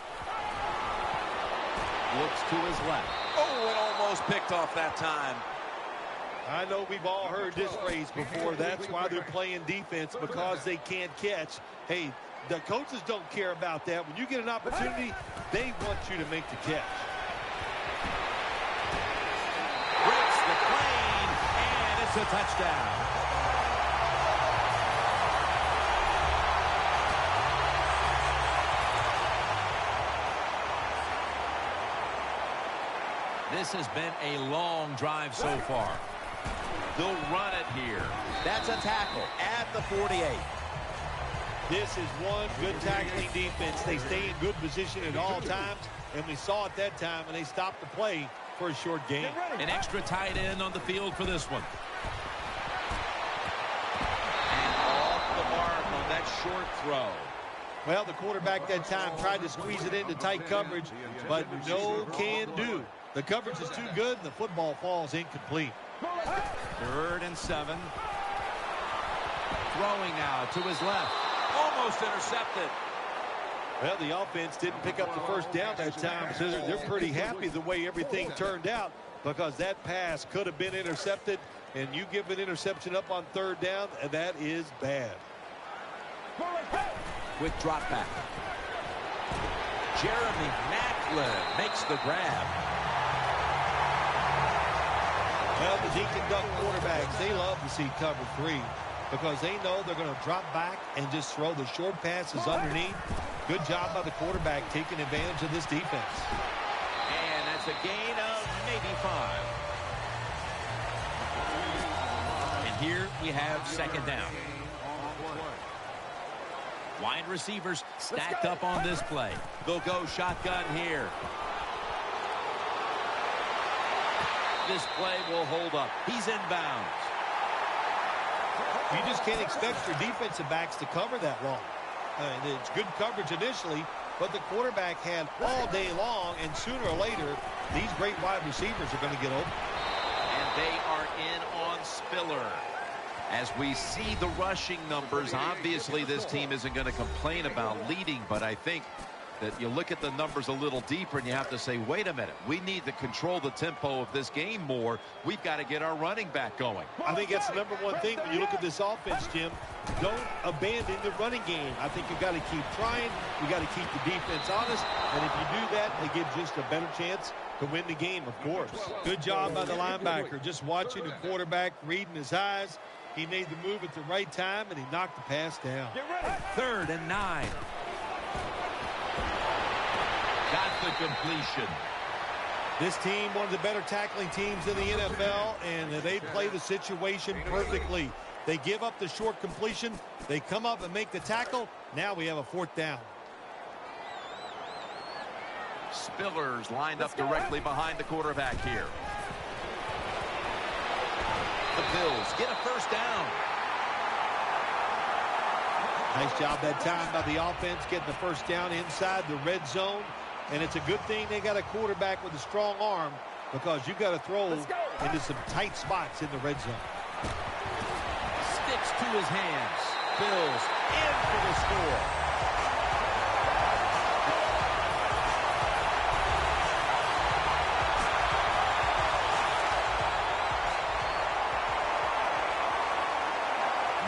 Looks to his left. Oh, it almost picked off that time. I know we've all heard this phrase before. That's why they're playing defense, because they can't catch. Hey, the coaches don't care about that. When you get an opportunity, they want you to make the catch. Breaks the plane, and it's a touchdown. This has been a long drive so far. They'll run it here. That's a tackle at the 48. This is one good tackling defense. They stay in good position at all times, and we saw it that time when they stopped the play for a short gain. An extra tight end on the field for this one. And off the mark on that short throw. Well, the quarterback that time tried to squeeze it into tight coverage, but no can do. The coverage is too good, and the football falls incomplete. 3rd and 7. Throwing now to his left. Almost intercepted. Well, the offense didn't pick up the first down that time, so they're pretty happy the way everything turned out, because that pass could have been intercepted, and you give an interception up on 3rd down, and that is bad. Quick drop back. Jeremy Maclin makes the grab. Well, the Dink and Duck quarterbacks, they love to see cover 3 because they know they're going to drop back and just throw the short passes underneath. Good job by the quarterback taking advantage of this defense. And that's a gain of maybe 5. And here we have 2nd down. Wide receivers stacked up on this play. They'll go shotgun here. This play will hold up. He's inbounds. You just can't expect your defensive backs to cover that long. It's good coverage initially, but the quarterback had all day long, and sooner or later, these great wide receivers are going to get open. And they are in on Spiller. As we see the rushing numbers, obviously this team isn't going to complain about leading, but I think that you look at the numbers a little deeper and you have to say, wait a minute, we need to control the tempo of this game more. We've got to get our running back going. I think that's the number one thing when you look at this offense, Jim. Don't abandon the running game. I think you've got to keep trying. You've got to keep the defense honest. And if you do that, they give just a better chance to win the game, of course. Good job by the linebacker, just watching the quarterback, reading his eyes. He made the move at the right time, and he knocked the pass down. 3rd and 9. Got the completion. This team, one of the better tackling teams in the NFL, and they play the situation perfectly. They give up the short completion. They come up and make the tackle. Now we have a 4th down. Spiller's lined up directly behind the quarterback here. The Bills get a 1st down. Nice job that time by the offense getting the 1st down inside the red zone. And it's a good thing they got a quarterback with a strong arm, because you got to throw into some tight spots in the red zone. Sticks to his hands. Bills in for the score.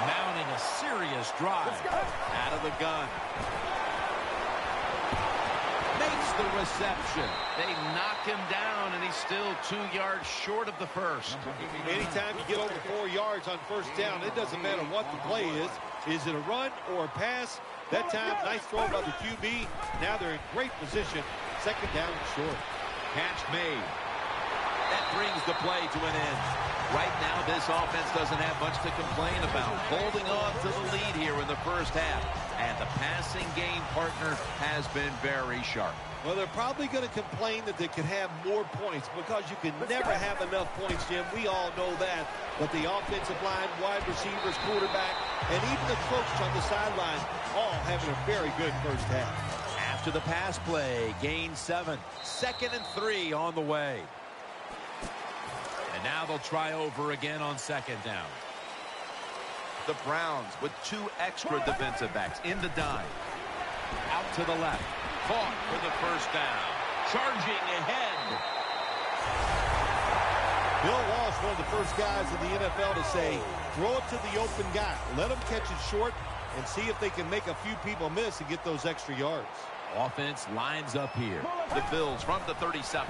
Mounting a serious drive. Out of the gun. Makes the reception. They knock him down, and he's still 2 yards short of the first. Anytime you get over 4 yards on 1st down, it doesn't matter what the play is. Is it a run or a pass? That time, nice throw by the QB. Now they're in great position. 2nd down and short. Catch made. That brings the play to an end. Right now, this offense doesn't have much to complain about. Holding on to the lead here in the 1st half. And the passing game partner has been very sharp. Well, they're probably going to complain that they could have more points, because you can never have enough points, Jim. We all know that. But the offensive line, wide receivers, quarterback, and even the coach on the sideline all having a very good 1st half. After the pass play, gain 7. 2nd and 3 on the way. And now they'll try over again on 2nd down. The Browns with 2 extra defensive backs in the dime. Out to the left. Caught for the 1st down. Charging ahead. Bill Walsh, one of the first guys in the NFL to say, throw it to the open guy. Let him catch it short and see if they can make a few people miss and get those extra yards. Offense lines up here. The Bills from the 37.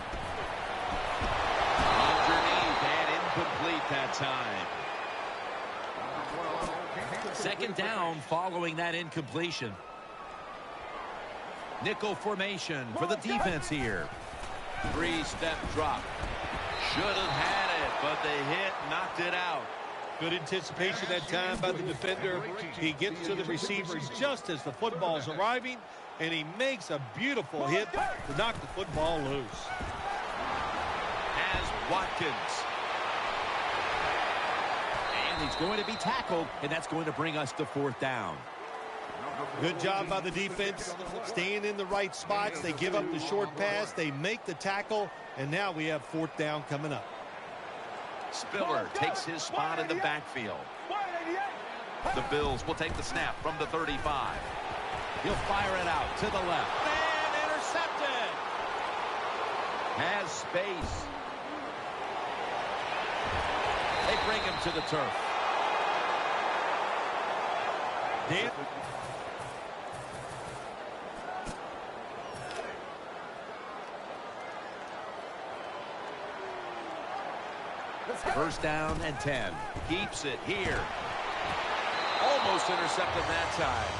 Underneath and incomplete that time. Second down following that incompletion. Nickel formation for the defense here. Three-step drop. Should have had it, but the hit knocked it out. Good anticipation that time by the defender. He gets to the receivers just as the football's arriving, and he makes a beautiful hit to knock the football loose. As Watkins. And he's going to be tackled, and that's going to bring us to fourth down. Good job by the defense, staying in the right spots. They give up the short pass. They make the tackle, and now we have fourth down coming up. Spiller takes his spot in the backfield. The Bills will take the snap from the 35. He'll fire it out to the left. And intercepted. Has space. They bring him to the turf. Dan. First down and 10. Keeps it here. Almost intercepted that time.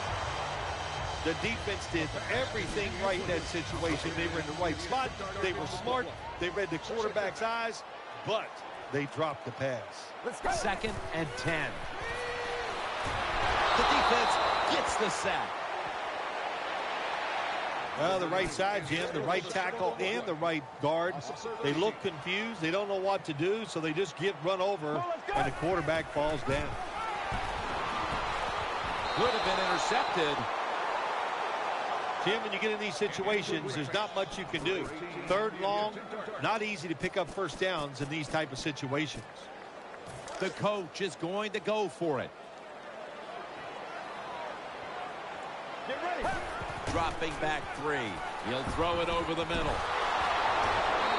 The defense did everything right in that situation. They were in the right spot. They were smart. They read the quarterback's eyes, but they dropped the pass. Second and 10. The defense gets the sack. Well, the right side, Jim, the right tackle and the right guard. They look confused. They don't know what to do, so they just get run over, and the quarterback falls down. Could have been intercepted. Jim, when you get in these situations, there's not much you can do. Third and long, not easy to pick up first downs in these type of situations. The coach is going to go for it. Get ready. Dropping back 3. He'll throw it over the middle.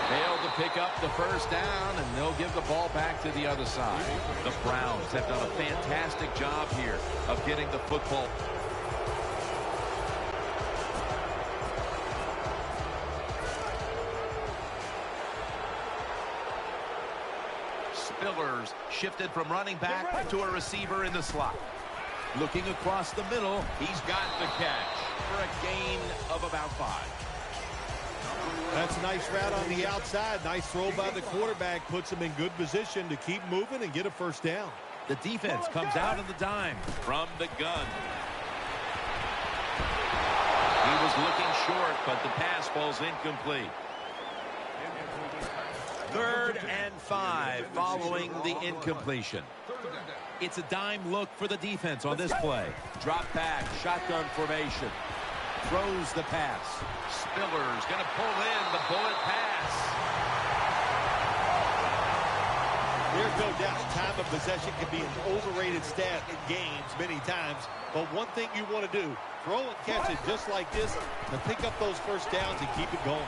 Failed to pick up the first down, and they'll give the ball back to the other side. The Browns have done a fantastic job here of getting the football. Spillers shifted from running back to a receiver in the slot. Looking across the middle, he's got the catch for a gain of about 5. That's a nice route on the outside. Nice throw by the quarterback. Puts him in good position to keep moving and get a first down. The defense comes out on the dime. From the gun. He was looking short, but the pass falls incomplete. Third and 5 following the incompletion. It's a dime look for the defense on this play. Drop back, shotgun formation. Throws the pass. Spiller's going to pull in the bullet pass. There's no doubt time of possession can be an overrated stat in games many times. But one thing you want to do, throw and catch it just like this to pick up those first downs and keep it going.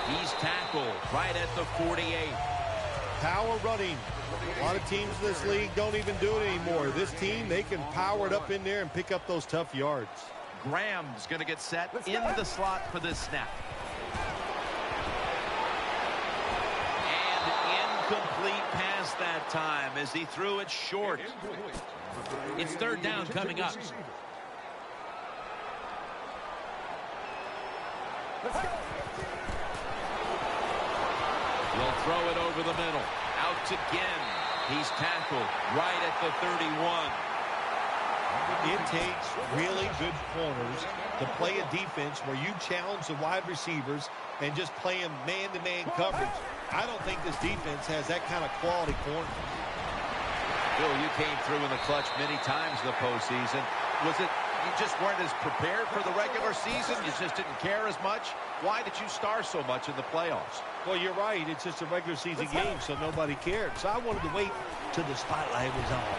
He's tackled right at the 48. Power running. A lot of teams in this league don't even do it anymore. This team, they can power it up in there and pick up those tough yards. Graham's going to get set in the slot for this snap. And incomplete pass that time as he threw it short. It's third down coming up. He'll throw it over the middle. Out again. He's tackled right at the 31. It takes really good corners to play a defense where you challenge the wide receivers and just play them man-to-man coverage. I don't think this defense has that kind of quality corner. Bill, you came through in the clutch many times in the postseason. Was it you just weren't as prepared for the regular season? You just didn't care as much? Why did you star so much in the playoffs? Well, you're right. It's just a regular season game, so nobody cared. So I wanted to wait till the spotlight was on.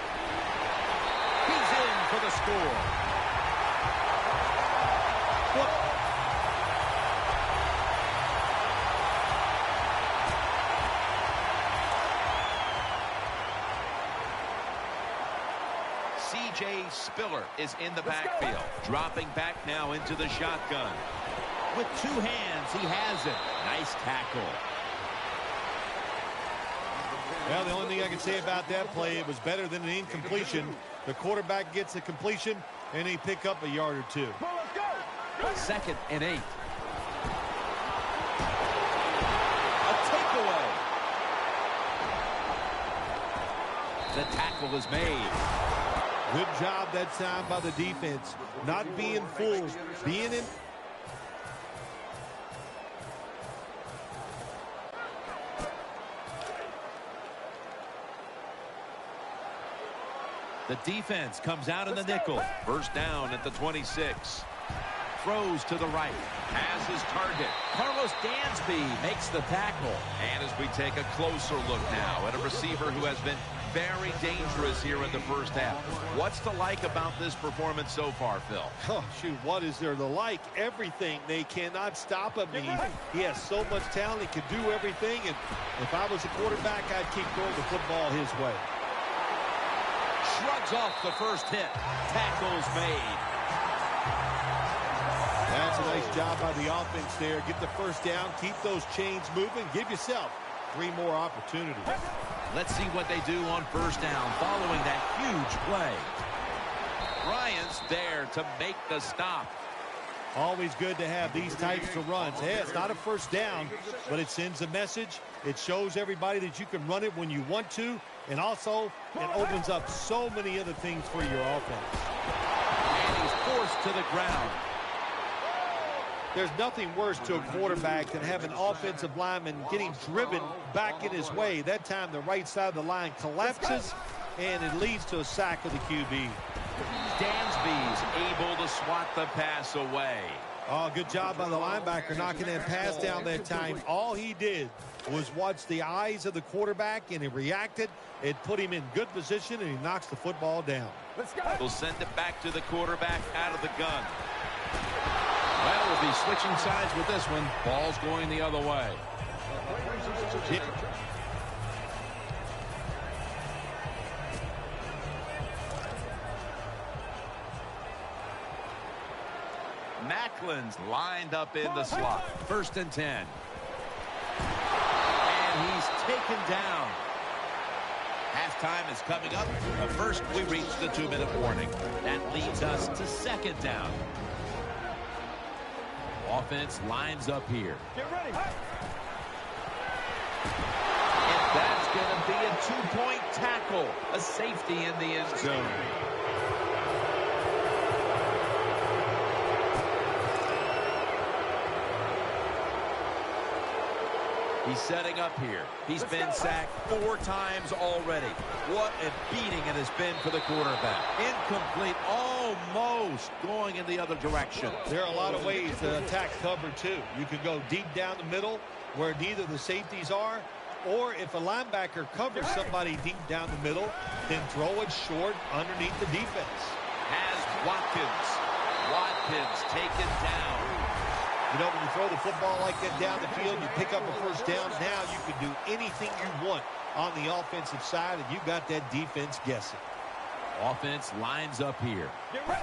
He's in for the score. A.J. Spiller is in the backfield. Dropping back now into the shotgun. With two hands, he has it. Nice tackle. Well, the only thing I can say about that play, it was better than an incompletion. The quarterback gets a completion, and they pick up a yard or two. 2nd and 8. A takeaway. The tackle is made. Good job that time by the defense. Not being fooled, being in. The defense comes out in the nickel. First down at the 26. Throws to the right. Has his target. Carlos Dansby makes the tackle. And as we take a closer look now at a receiver who has been very dangerous here in the first half. What's to like about this performance so far, Phil? Oh, shoot, what is there to like? Everything. They cannot stop him. He has so much talent. He can do everything. And if I was a quarterback, I'd keep throwing the football his way. Shrugs off the first hit. Tackles made. That's a nice job by the offense there. Get the first down. Keep those chains moving. Give yourself 3 more opportunities. Let's see what they do on first down following that huge play. Bryant's there to make the stop. Always good to have these types of runs. Hey, it's not a first down, but it sends a message. It shows everybody that you can run it when you want to. And also, it opens up so many other things for your offense. And he's forced to the ground. There's nothing worse to a quarterback than having an offensive lineman getting driven back in his way. That time, the right side of the line collapses, and it leads to a sack of the QB. Dansby's able to swat the pass away. Oh, good job by the linebacker knocking that pass down that time. All he did was watch the eyes of the quarterback, and he reacted. It put him in good position, and he knocks the football down. We'll send it back to the quarterback out of the gun. Well, we'll be switching sides with this one. Ball's going the other way. Macklin's lined up in the slot. 1st and 10. And he's taken down. Halftime is coming up, but first we reach the 2-minute warning. That leads us to 2nd down. Offense lines up here. Get ready. And that's going to be a 2-point tackle. A safety in the end zone. He's setting up here. He's been sacked 4 times already. What a beating it has been for the quarterback. Incomplete, almost going in the other direction. There are a lot of ways to attack cover, too. You can go deep down the middle where neither the safeties are, or if a linebacker covers somebody deep down the middle, then throw it short underneath the defense. Has Watkins. Watkins taken down. You know, when you throw the football like that down the field, you pick up a first down. Now you can do anything you want on the offensive side, and you got that defense guessing. Offense lines up here.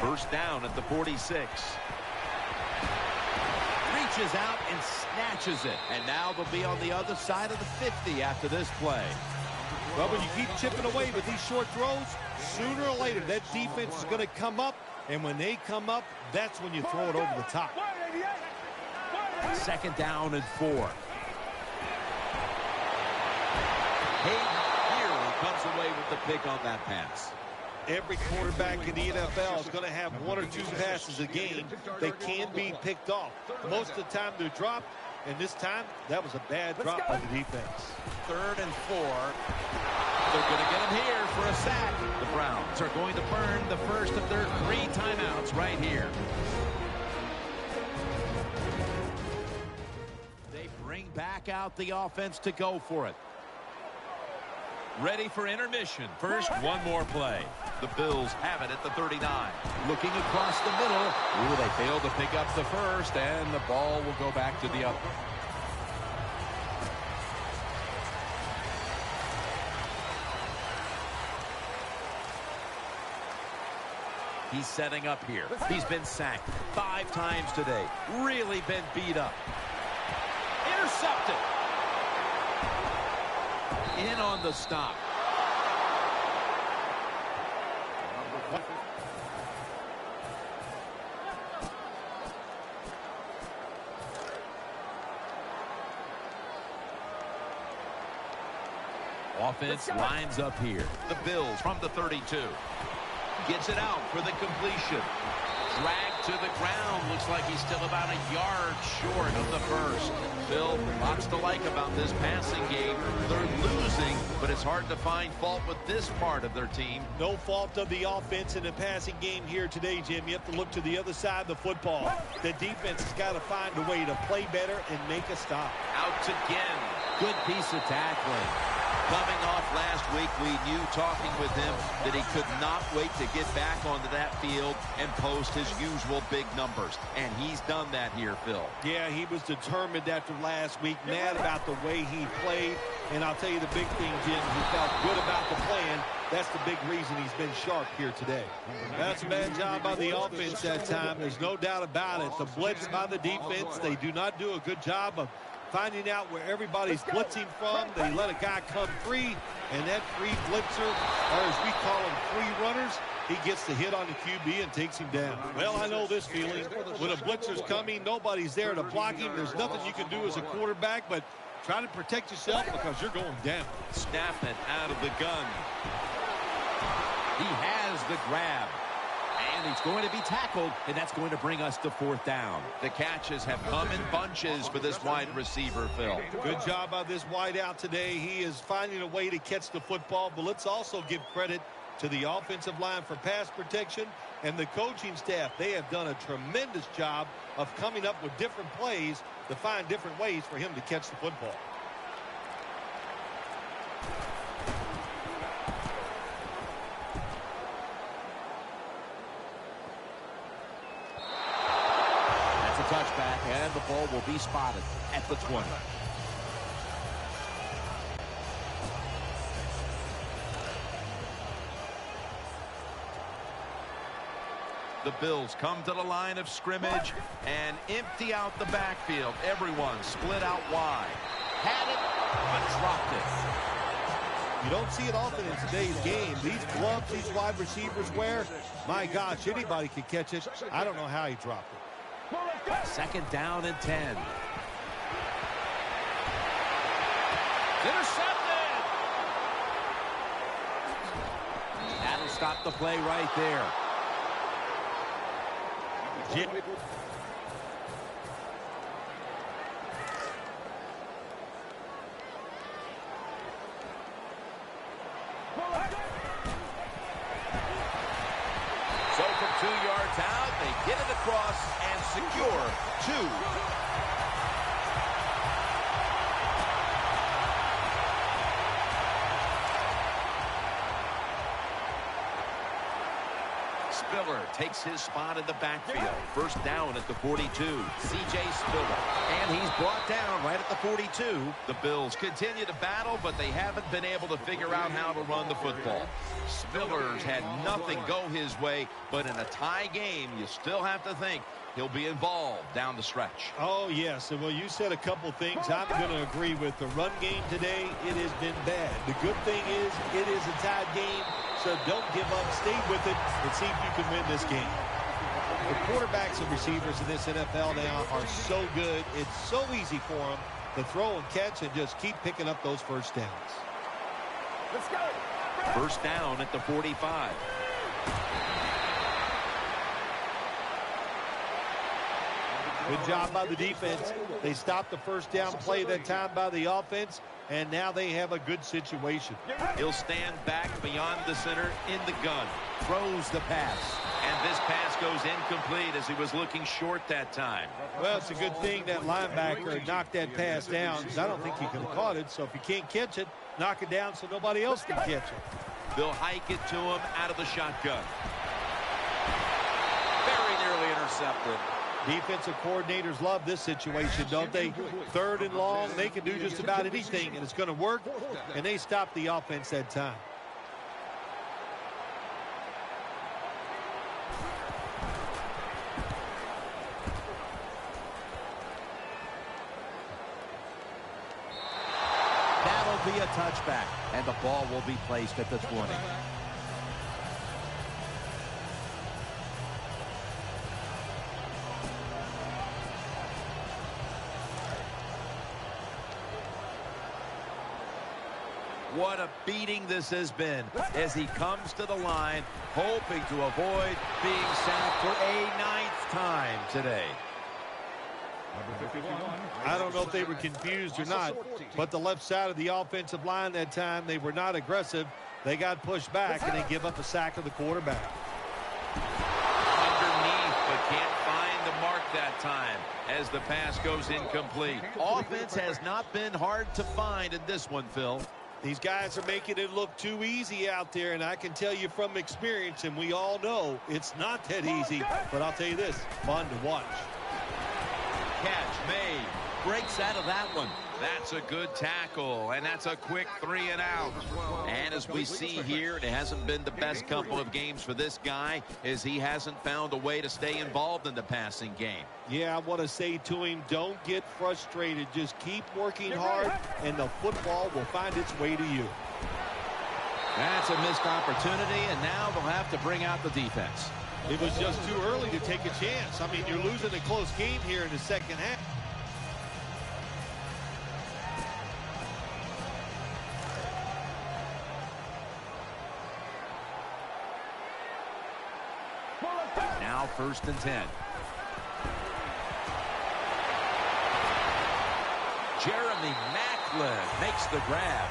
First down at the 46. Reaches out and snatches it. And now they'll be on the other side of the 50 after this play. Well, when you keep chipping away with these short throws, sooner or later that defense is going to come up, and when they come up, that's when you throw it over the top. 2nd down and 4. Hayden nearly comes away with the pick on that pass. Every quarterback in the NFL is going to have 1 or 2 passes a game that can be picked off. Most of the time they're dropped, and this time that was a bad drop by the defense. 3rd and 4. They're going to get him here for a sack. The Browns are going to burn the first of their 3 timeouts right here. Bring back out the offense to go for it. Ready for intermission. First, one more play. The Bills have it at the 39. Looking across the middle. Ooh, they failed to pick up the first, and the ball will go back to the other. He's setting up here. He's been sacked 5 times today. Really been beat up. Intercepted. In on the stop. Offense lines up here. The Bills from the 32. Gets it out for the completion. Dragged to the ground. Looks like he's still about a yard short of the first. Phil, lots to like about this passing game. They're losing, but it's hard to find fault with this part of their team. No fault of the offense in the passing game here today, Jim. You have to look to the other side of the football. The defense has got to find a way to play better and make a stop. Out again. Good piece of tackling. Coming off last week, we knew talking with him that he could not wait to get back onto that field and post his usual big numbers. And he's done that here, Phil. Yeah, he was determined after last week, mad about the way he played. And I'll tell you the big thing, Jim, he felt good about the plan. That's the big reason he's been sharp here today. That's a bad job by the offense that time. There's no doubt about it. The blitz by the defense, they do not do a good job of finding out where everybody's blitzing from. They let a guy come free, and that free blitzer, or as we call them, free runners, he gets the hit on the QB and takes him down. Well, I know this feeling. When a blitzer's coming, nobody's there to block him. There's nothing you can do as a quarterback, but try to protect yourself because you're going down. Snap it out of the gun. He has the grab. And he's going to be tackled, and that's going to bring us to 4th down. The catches have come in bunches for this wide receiver, Phil. Good job by this wide out today. He is finding a way to catch the football, but let's also give credit to the offensive line for pass protection and the coaching staff. They have done a tremendous job of coming up with different plays to find different ways for him to catch the football. Touchback, and the ball will be spotted at the 20. The Bills come to the line of scrimmage and empty out the backfield. Everyone split out wide. Had it, but dropped it. You don't see it often in today's game. These gloves these wide receivers wear, my gosh, anybody could catch it. I don't know how he dropped it. 2nd down and 10. Intercepted! That'll stop the play right there. So from 2 yards out, they get it across and secure 2. Spiller takes his spot in the backfield. 1st down at the 42. C.J. Spiller. And he's brought down right at the 42. The Bills continue to battle, but they haven't been able to figure out how to run the football. Spiller's had nothing go his way, but in a tie game, you still have to think he'll be involved down the stretch. Oh, yes. And, well, you said a couple things I'm going to agree with. The run game today, it has been bad. The good thing is it is a tied game, so don't give up. Stay with it and see if you can win this game. The quarterbacks and receivers in this NFL now are so good. It's so easy for them to throw and catch and just keep picking up those first downs. Let's go. 1st down at the 45. Good job by the defense. They stopped the 1st down play that time by the offense, and now they have a good situation. He'll stand back beyond the center in the gun. Throws the pass. And this pass goes incomplete as he was looking short that time. Well, it's a good thing that linebacker knocked that pass down, because I don't think he could have caught it. So if you can't catch it, knock it down so nobody else can catch it. They'll hike it to him out of the shotgun. Very nearly intercepted. Defensive coordinators love this situation, don't they? 3rd and long, they can do just about anything, and it's going to work, and they stop the offense that time. That'll be a touchback, and the ball will be placed at the 20. What a beating this has been as he comes to the line, hoping to avoid being sacked for a 9th time today. I don't know if they were confused or not, but the left side of the offensive line that time, they were not aggressive. They got pushed back, and they give up a sack of the quarterback. Underneath, but can't find the mark that time as the pass goes incomplete. Offense has not been hard to find in this one, Phil. These guys are making it look too easy out there, and I can tell you from experience, and we all know it's not that easy, but I'll tell you this, fun to watch. Catch made. Breaks out of that one. That's a good tackle, and that's a quick 3 and out. And as we see here, it hasn't been the best couple of games for this guy as he hasn't found a way to stay involved in the passing game. Yeah, I want to say to him, don't get frustrated. Just keep working hard, and the football will find its way to you. That's a missed opportunity, and now they'll have to bring out the defense. It was just too early to take a chance. I mean, you're losing a close game here in the second half. Now 1st and 10. Jeremy Maclin makes the grab.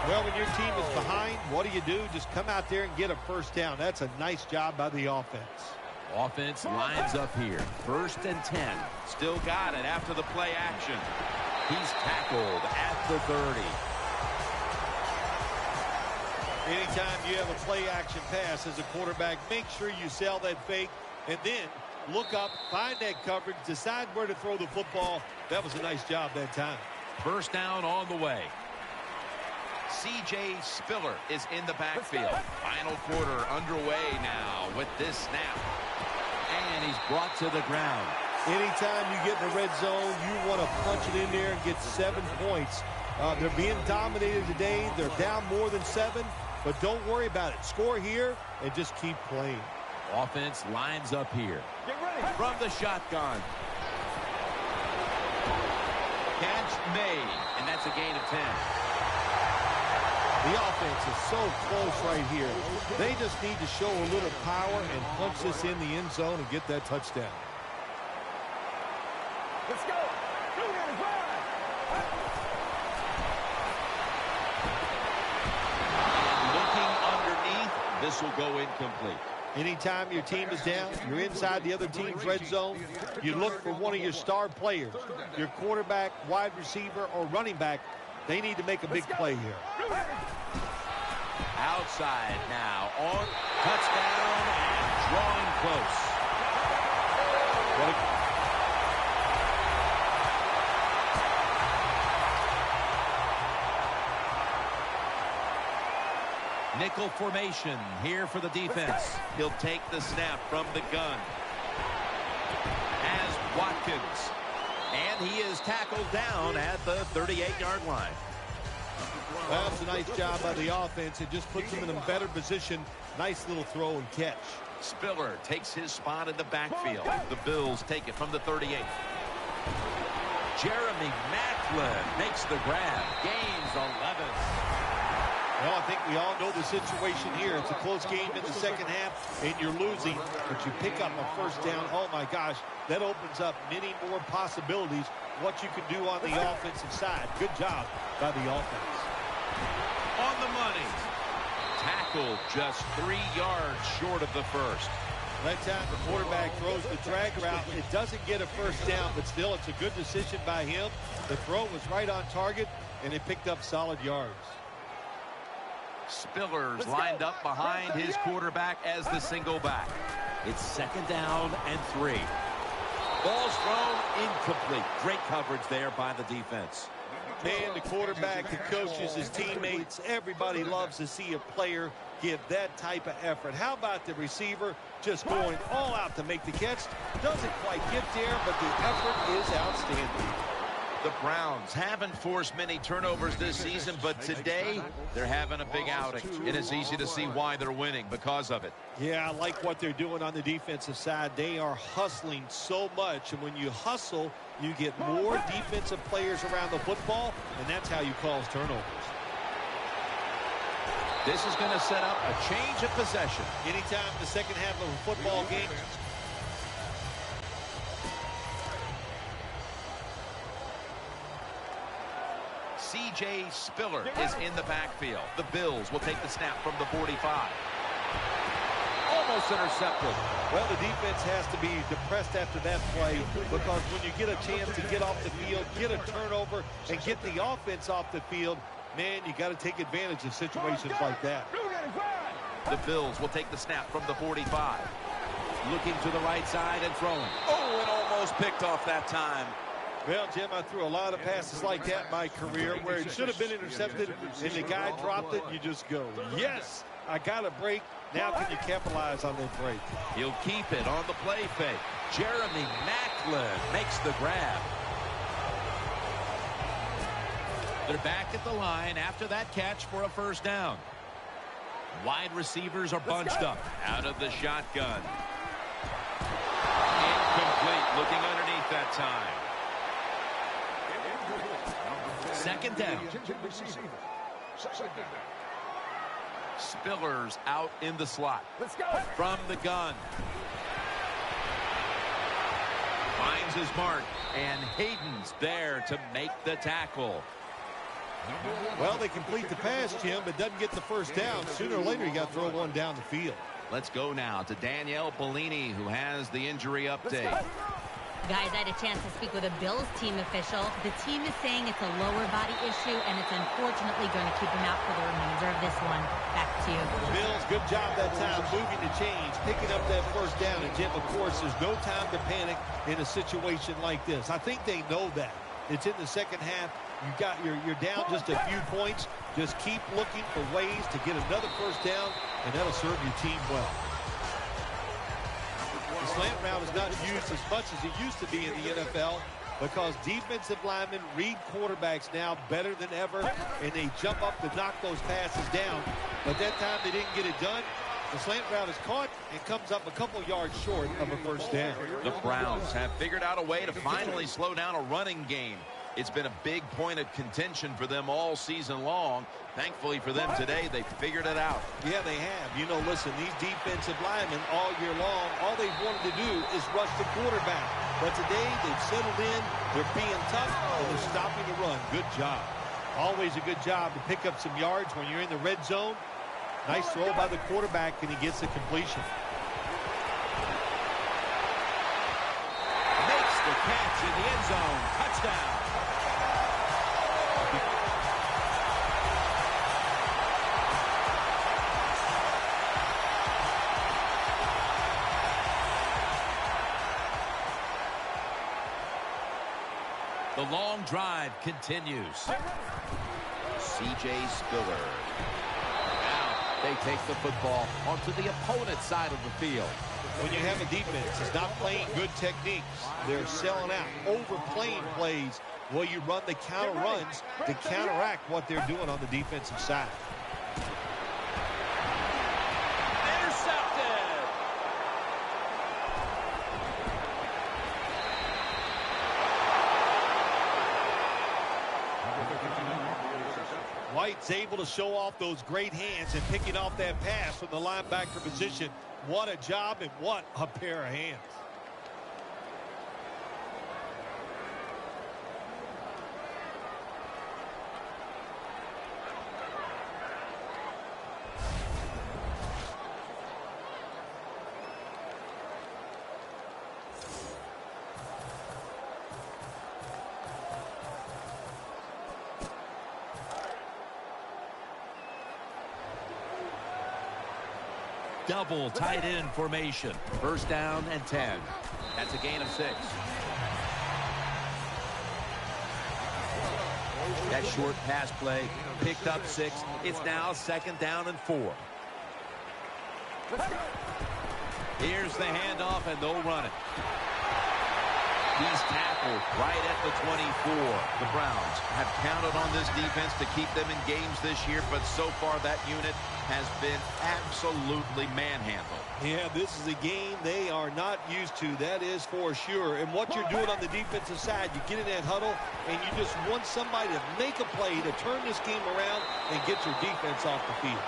Well, when your team is behind, what do? Just come out there and get a first down. That's a nice job by the offense. Offense lines up here. 1st and 10. Still got it after the play action. He's tackled at the 30. Anytime you have a play action pass as a quarterback, make sure you sell that fake and then look up, find that coverage, decide where to throw the football. That was a nice job that time. 1st down on the way. C.J. Spiller is in the backfield. Final quarter underway now with this snap. And he's brought to the ground. Anytime you get in the red zone, you want to punch it in there and get 7 points. They're being dominated today. They're down more than 7, but don't worry about it. Score here and just keep playing. Offense lines up here. From the shotgun. Catch made, and that's a gain of 10. The offense is so close right here. They just need to show a little power and punch this in the end zone and get that touchdown. Let's go. Looking underneath, this will go incomplete. Anytime your team is down, you're inside the other team's red zone, you look for one of your star players, your quarterback, wide receiver, or running back. They need to make a big play here. Outside now on touchdown and drawing close. Nickel formation here for the defense. He'll take the snap from the gun. As Watkins. And he is tackled down at the 38-yard line. That's a nice job by the offense. It just puts them in a better position. Nice little throw and catch. Spiller takes his spot in the backfield. The Bills take it from the 38. Jeremy Maclin makes the grab. Gains 11. Well, I think we all know the situation here. It's a close game in the second half, and you're losing, but you pick up a first down. Oh, my gosh, that opens up many more possibilities, what you can do on the offensive side. Good job by the offense. On the money. Tackled just 3 yards short of the first. That time the quarterback throws the drag route. It doesn't get a first down, but still it's a good decision by him. The throw was right on target, and it picked up solid yards. Spiller's lined up behind his quarterback as the single back. It's 2nd down and 3. Ball's thrown incomplete. Great coverage there by the defense. Man, the quarterback, the coaches, his teammates, everybody loves to see a player give that type of effort. How about the receiver just going all out to make the catch? Doesn't quite get there, but the effort is outstanding. The Browns haven't forced many turnovers this season, but today they're having a big outing, and it's easy to see why they're winning because of it. Yeah, I like what they're doing on the defensive side. They are hustling so much, and when you hustle, you get more defensive players around the football, and that's how you cause turnovers. This is going to set up a change of possession. Anytime in the second half of a football game, C.J. Spiller is in the backfield. The Bills will take the snap from the 45. Almost intercepted. well, the defense has to be depressed after that play, because when you get a chance to get off the field, get a turnover, and get the offense off the field, man, you got to take advantage of situations like that. The Bills will take the snap from the 45. Looking to the right side and throwing. Oh, and almost picked off that time. Well, Jim, I threw a lot of passes like that in my career where it should have been intercepted, and the guy dropped it, and you just go, yes, I got a break. Now can you capitalize on that break? He'll keep it on the play fake. Jeremy Maclin makes the grab. They're back at the line after that catch for a first down. Wide receivers are bunched up out of the shotgun. Incomplete, looking underneath that time. Second down. Spiller's out in the slot. Let's go. From the gun. Finds his mark, and Hayden's there to make the tackle. Well, they complete the pass, Jim, but doesn't get the first down. Sooner or later, you got to throw one down the field. Let's go now to Danielle Bellini, who has the injury update. Guys, I had a chance to speak with a Bills team official. The team is saying it's a lower body issue, and it's unfortunately going to keep him out for the remainder of this one. Back to you. Bills, good job that time moving the chains, picking up that first down. And, Jim, of course, there's no time to panic in a situation like this. I think they know that. It's in the second half. You're down just a few points. Just keep looking for ways to get another first down, and that'll serve your team well. The slant route is not used as much as it used to be in the NFL because defensive linemen read quarterbacks now better than ever, and they jump up to knock those passes down. But that time they didn't get it done. The slant route is caught and comes up a couple yards short of a first down. The Browns have figured out a way to finally slow down a running game. It's been a big point of contention for them all season long. Thankfully for them today, they figured it out. Yeah, they have. You know, listen, these defensive linemen all year long, all they've wanted to do is rush the quarterback. But today, they've settled in, they're being tough, and they're stopping the run. Good job. Always a good job to pick up some yards when you're in the red zone. Nice throw by the quarterback, and he gets the completion. Makes the catch in the end zone. Touchdown. The long drive continues. C.J. Spiller. Now they take the football onto the opponent's side of the field. When you have a defense that's not playing good techniques, they're selling out, overplaying plays. Well, you run the counter runs to counteract what they're doing on the defensive side. White's able to show off those great hands and picking off that pass from the linebacker position. What a job and what a pair of hands. Double tight end formation. First down and 10. That's a gain of 6. That short pass play picked up 6. It's now second down and 4. Here's the handoff, and they'll run it. He's tackled right at the 24. The Browns have counted on this defense to keep them in games this year, but so far that unit has been absolutely manhandled. Yeah, this is a game they are not used to, that is for sure. And what you're doing on the defensive side, you get in that huddle, and you just want somebody to make a play to turn this game around and get your defense off the field.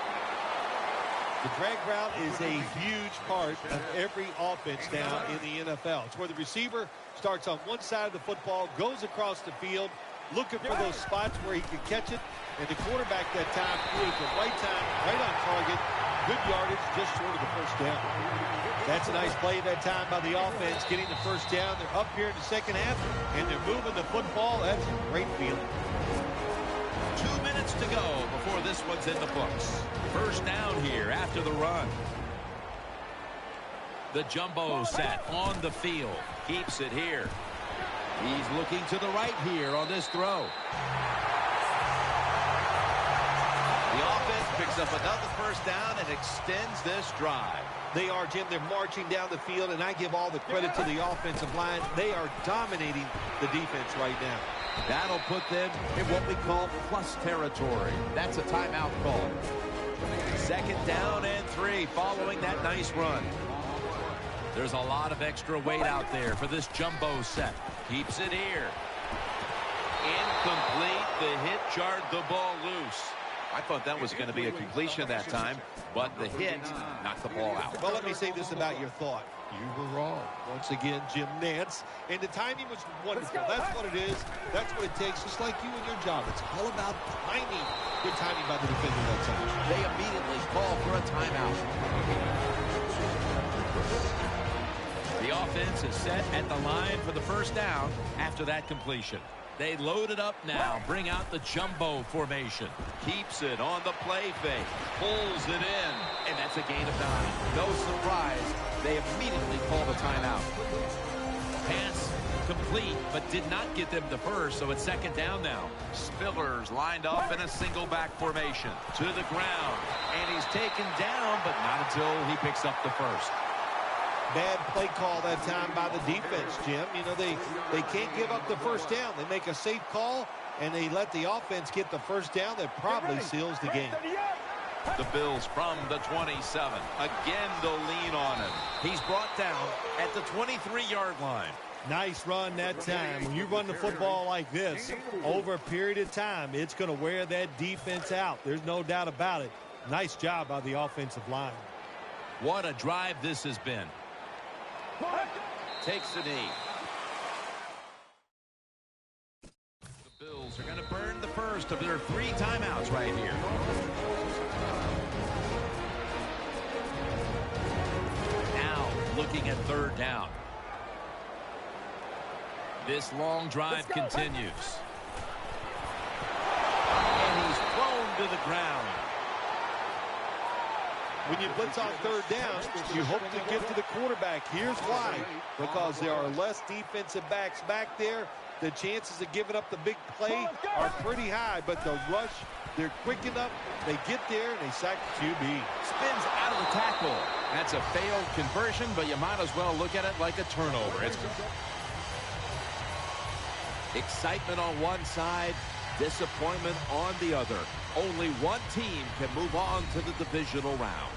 The drag route is a huge part of every offense now in the NFL. It's where the receiver starts on one side of the football, goes across the field, looking for those spots where he can catch it, and the quarterback that time threw it at the right time, right on target, good yardage, just short of the first down. That's a nice play that time by the offense, getting the first down. They're up here in the second half, and they're moving the football. That's a great feeling. 2 minutes to go before this one's in the books. First down here after the run. The jumbo set on the field. Keeps it here. He's looking to the right here on this throw. The offense picks up another first down and extends this drive. They are, Jim. They're marching down the field, and I give all the credit to the offensive line. They are dominating the defense right now. That'll put them in what we call plus territory. That's a timeout call. Second down and 3 following that nice run. There's a lot of extra weight out there for this jumbo set. Keeps it here. Incomplete. The hit jarred the ball loose. I thought that was going to be a completion that time, but the hit knocked the ball out. Well, let me say this about your thought. You were wrong. Once again, Jim Nantz. And the timing was wonderful. That's what it is. That's what it takes, just like you and your job. It's all about timing. Good timing by the defender that time. They immediately call for a timeout. The offense is set at the line for the first down after that completion. They load it up now, bring out the jumbo formation. Keeps it on the play fake, pulls it in, and that's a gain of 9. No surprise, they immediately call the timeout. Pass complete, but did not get them the first, so it's second down now. Spillers lined up in a single back formation to the ground, and he's taken down, but not until he picks up the first. Bad play call that time by the defense, Jim. You know, they can't give up the first down. They make a safe call, and they let the offense get the first down. That probably seals the game. The Bills from the 27. Again, they'll lean on him. He's brought down at the 23-yard line. Nice run that time. When you run the football like this, over a period of time, it's going to wear that defense out. There's no doubt about it. Nice job by the offensive line. What a drive this has been. Takes the knee. The Bills are going to burn the first of their 3 timeouts right here. Now looking at third down. This long drive continues. And he's thrown to the ground. When you blitz on third down, you hope to get to the quarterback. Here's why. Because there are less defensive backs back there. The chances of giving up the big play are pretty high. But the rush, they're quick enough. They get there, and they sack the QB. Spins out of the tackle. That's a failed conversion, but you might as well look at it like a turnover. It's excitement on one side, disappointment on the other. Only one team can move on to the divisional round.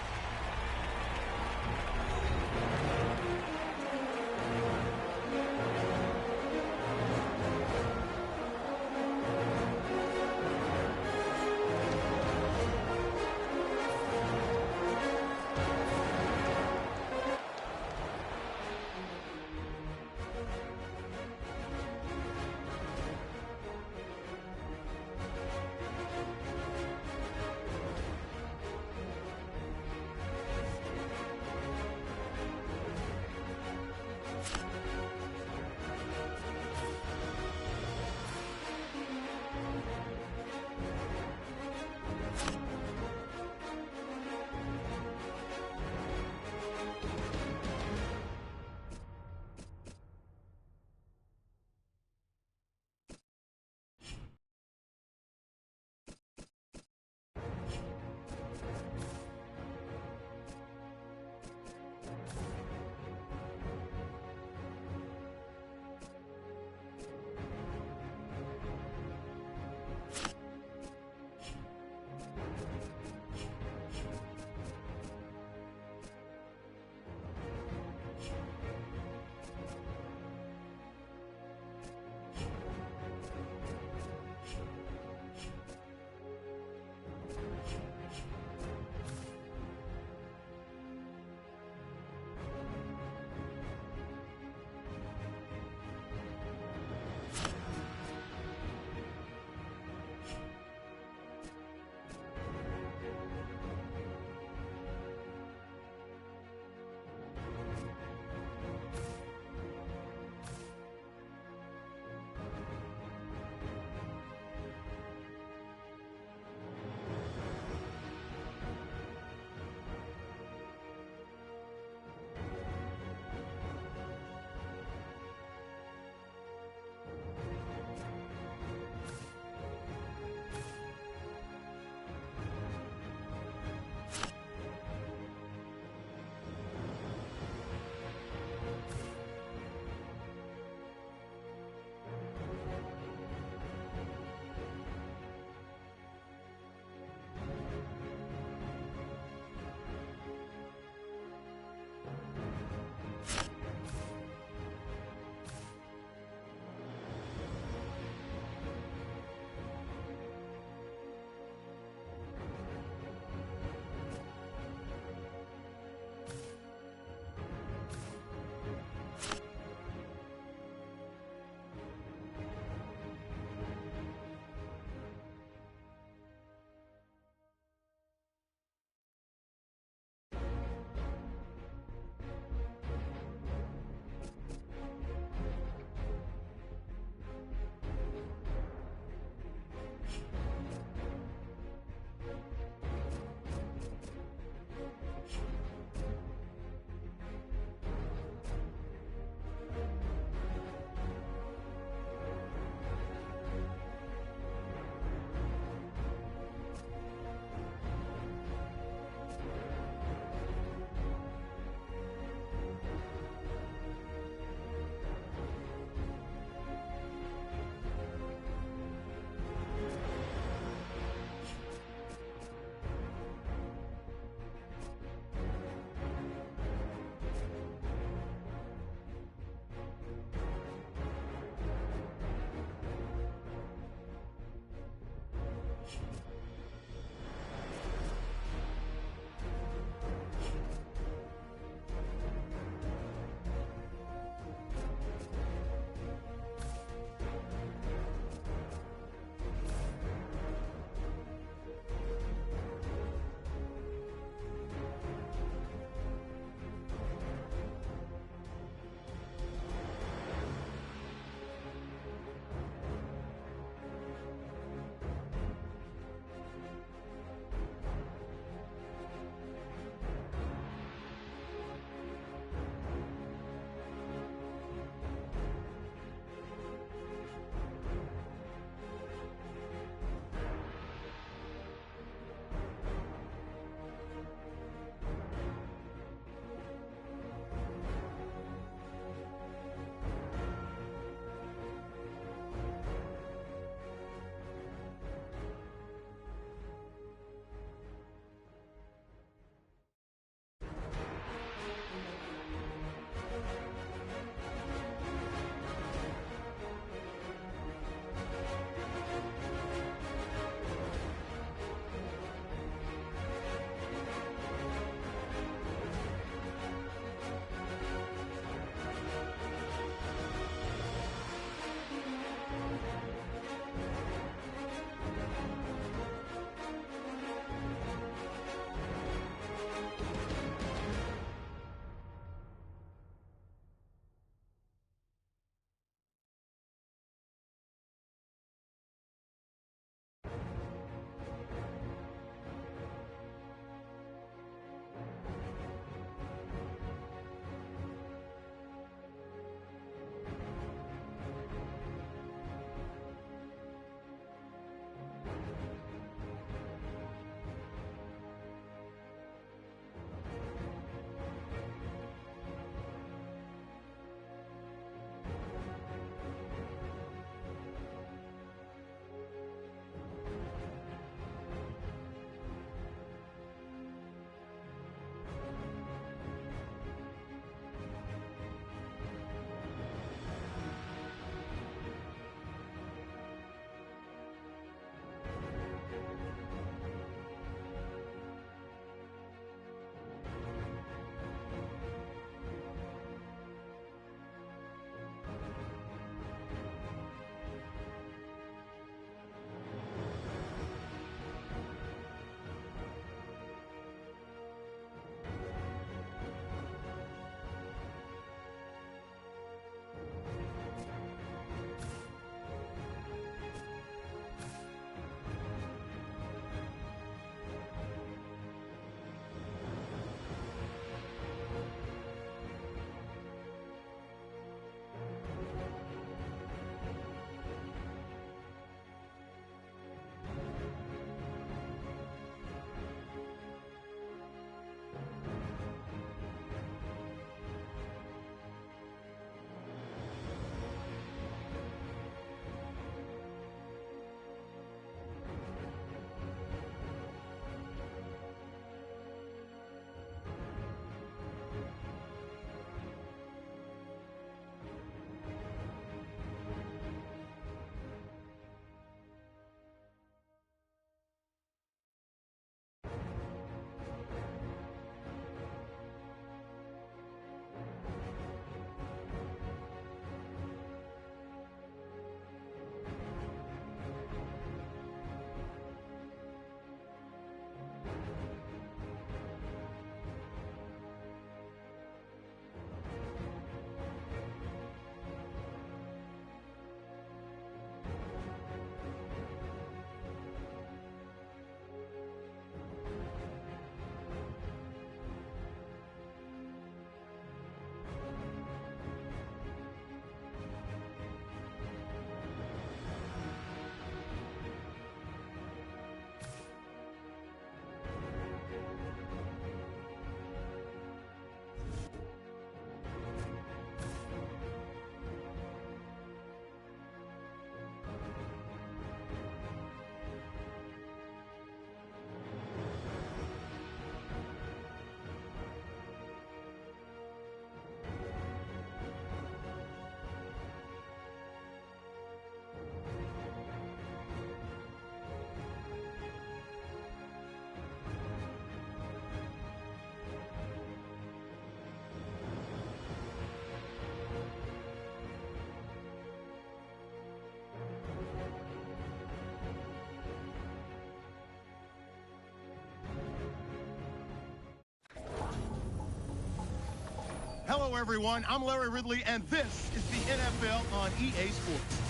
Hello, everyone. I'm Larry Ridley, and this is the NFL on EA Sports.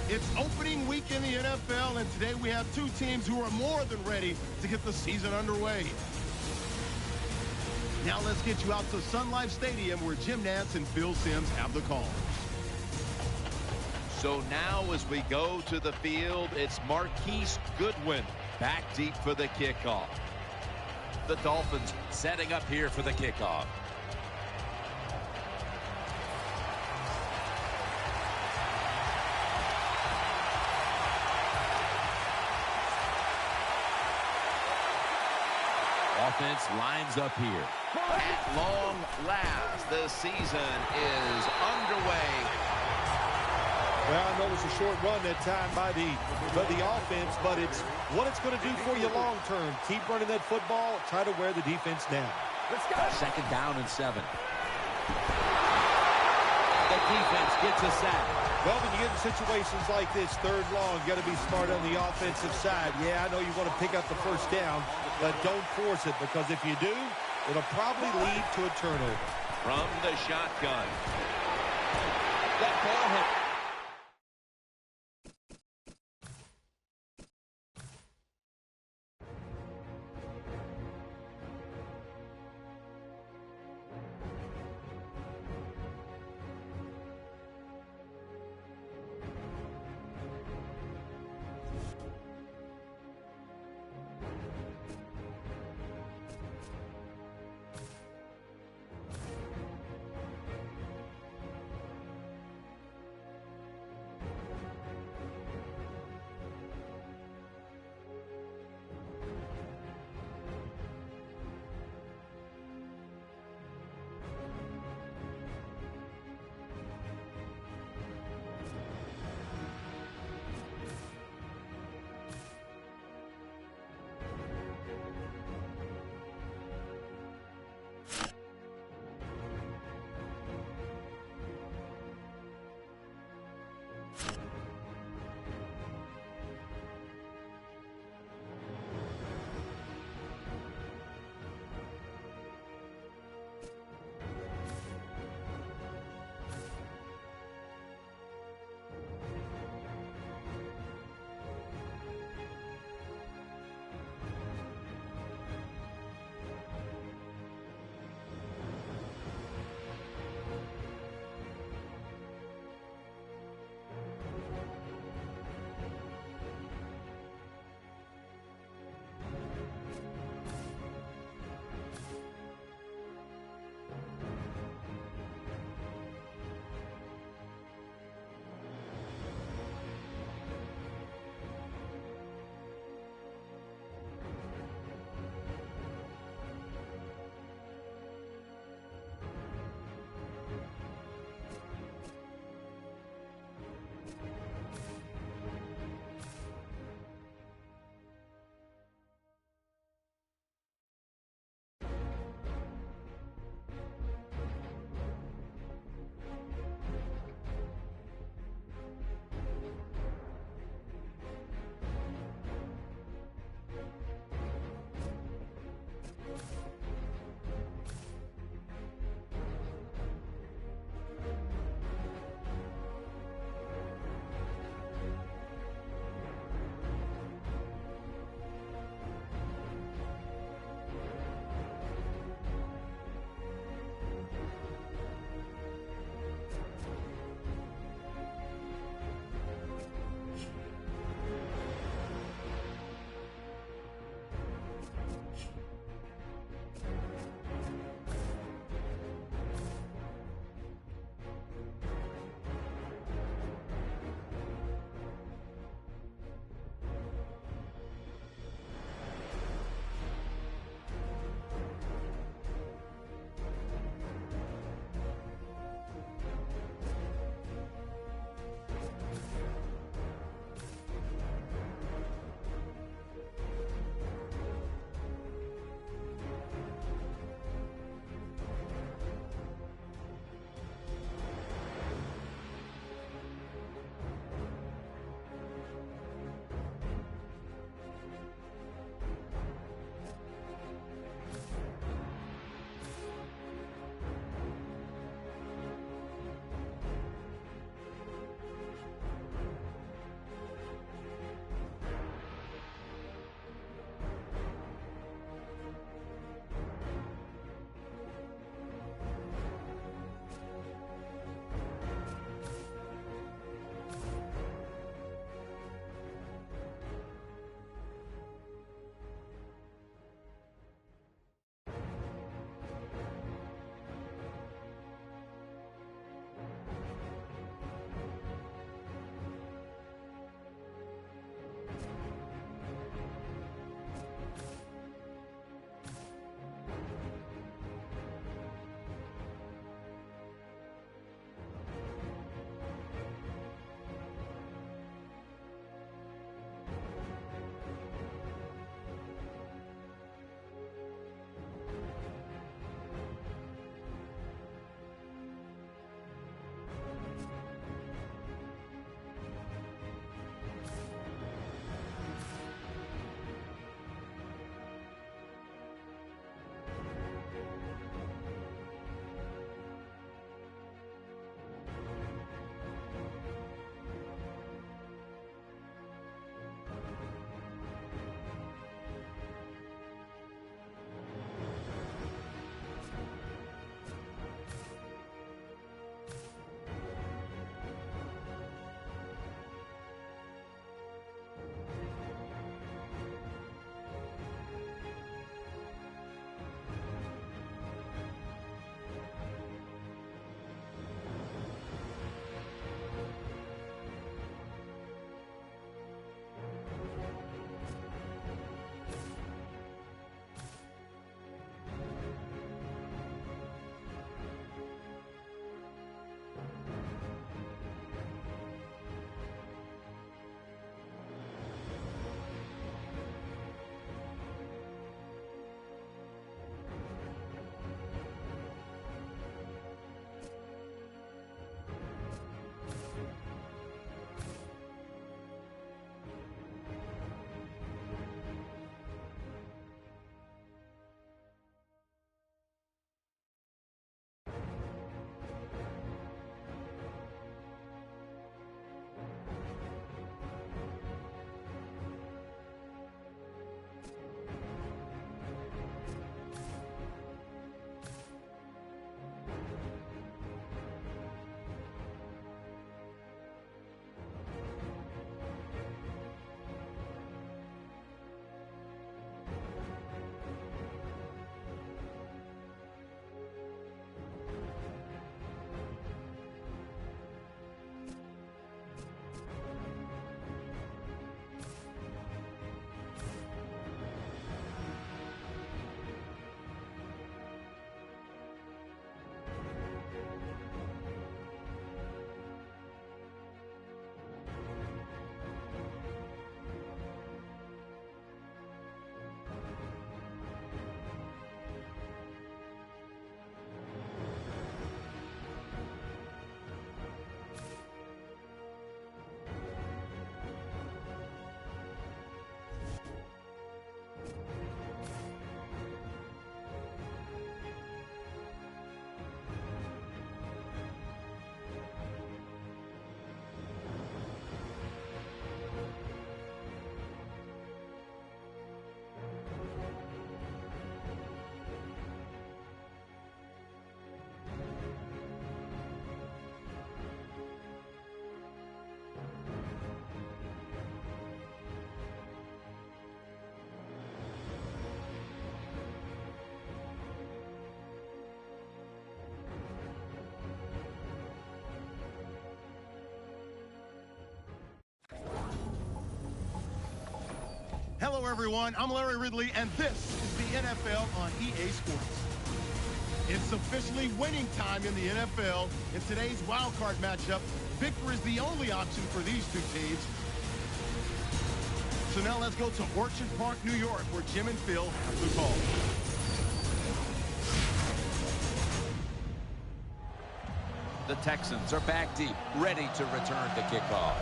It's opening week in the NFL, and today we have two teams who are more than ready to get the season underway. Now let's get you out to Sun Life Stadium, where Jim Nantz and Phil Simms have the call. So now as we go to the field, it's Marquise Goodwin back deep for the kickoff. The Dolphins setting up here for the kickoff. Offense lines up here. At long last, the season is underway. Well, I know it was a short run that time by the offense, but it's what it's going to do for you long term. Keep running that football. Try to wear the defense down. Let's go. 2nd down and 7. The defense gets a sack. Well, when you get in situations like this, 3rd long, you got to be smart on the offensive side. Yeah, I know you want to pick up the 1st down, but don't force it, because if you do, it'll probably lead to a turnover. From the shotgun. That ball hit. Hello, everyone. I'm Larry Ridley, and this is the NFL on EA Sports. It's officially winning time in the NFL. In today's wild card matchup, victory is the only option for these two teams. So now let's go to Orchard Park, New York, where Jim and Phil have the call. The Texans are back deep, ready to return the kickoff.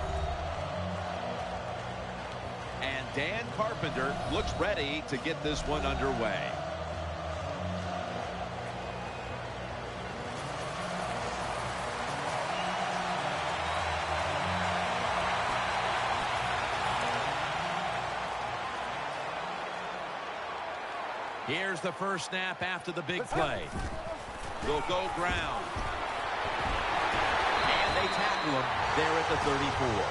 And Dan Carpenter looks ready to get this one underway. Here's the first snap after the big play. They'll go ground. And they tackle him there at the 34.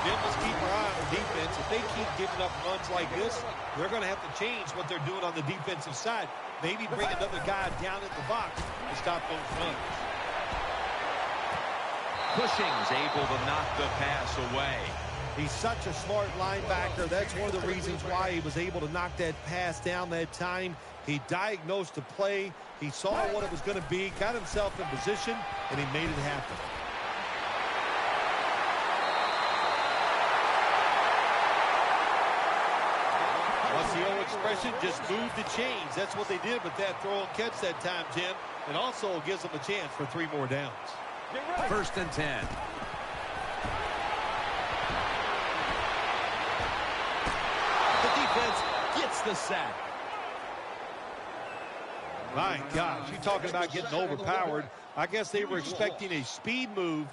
Jim, let's keep our eye on the defense. If they keep giving up runs like this, they're going to have to change what they're doing on the defensive side. Maybe bring another guy down in the box to stop those runs. Cushing's able to knock the pass away. He's such a smart linebacker. That's one of the reasons why he was able to knock that pass down that time. He diagnosed the play. He saw what it was going to be, got himself in position, and he made it happen. What's the old expression? Just move the chains. That's what they did with that throw and catch that time, Jim. And also gives them a chance for 3 more downs. First and 10. Gets the sack. My gosh, you're talking about getting overpowered. I guess they were expecting a speed move.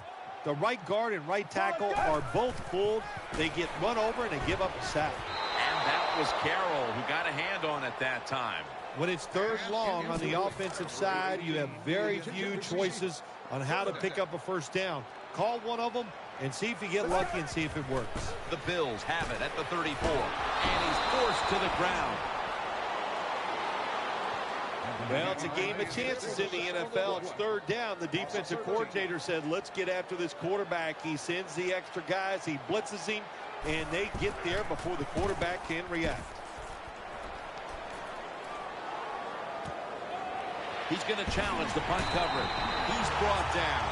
The right guard and right tackle are both pulled. They get run over and they give up a sack. And that was Carroll who got a hand on it that time. When it's 3rd long on the offensive side, you have very few choices on how to pick up a first down. Call one of them and see if you get lucky and see if it works. The Bills have it at the 34. And he's forced to the ground. Well, it's a game of chances in the NFL. It's 3rd down. The defensive coordinator said, let's get after this quarterback. He sends the extra guys. He blitzes him. And they get there before the quarterback can react. He's going to challenge the punt coverage. He's brought down.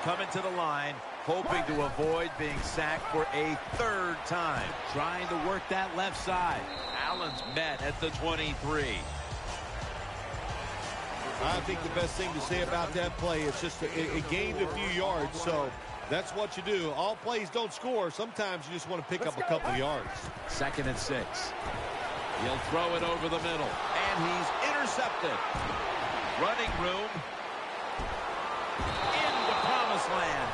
Coming to the line, hoping to avoid being sacked for a 3rd time. Trying to work that left side. Allen's met at the 23. I think the best thing to say about that play, it's just it gained a few yards, so that's what you do. All plays don't score. Sometimes you just want to pick up a couple of yards. 2nd and 6. He'll throw it over the middle, and he's intercepted. Running room in the promised land.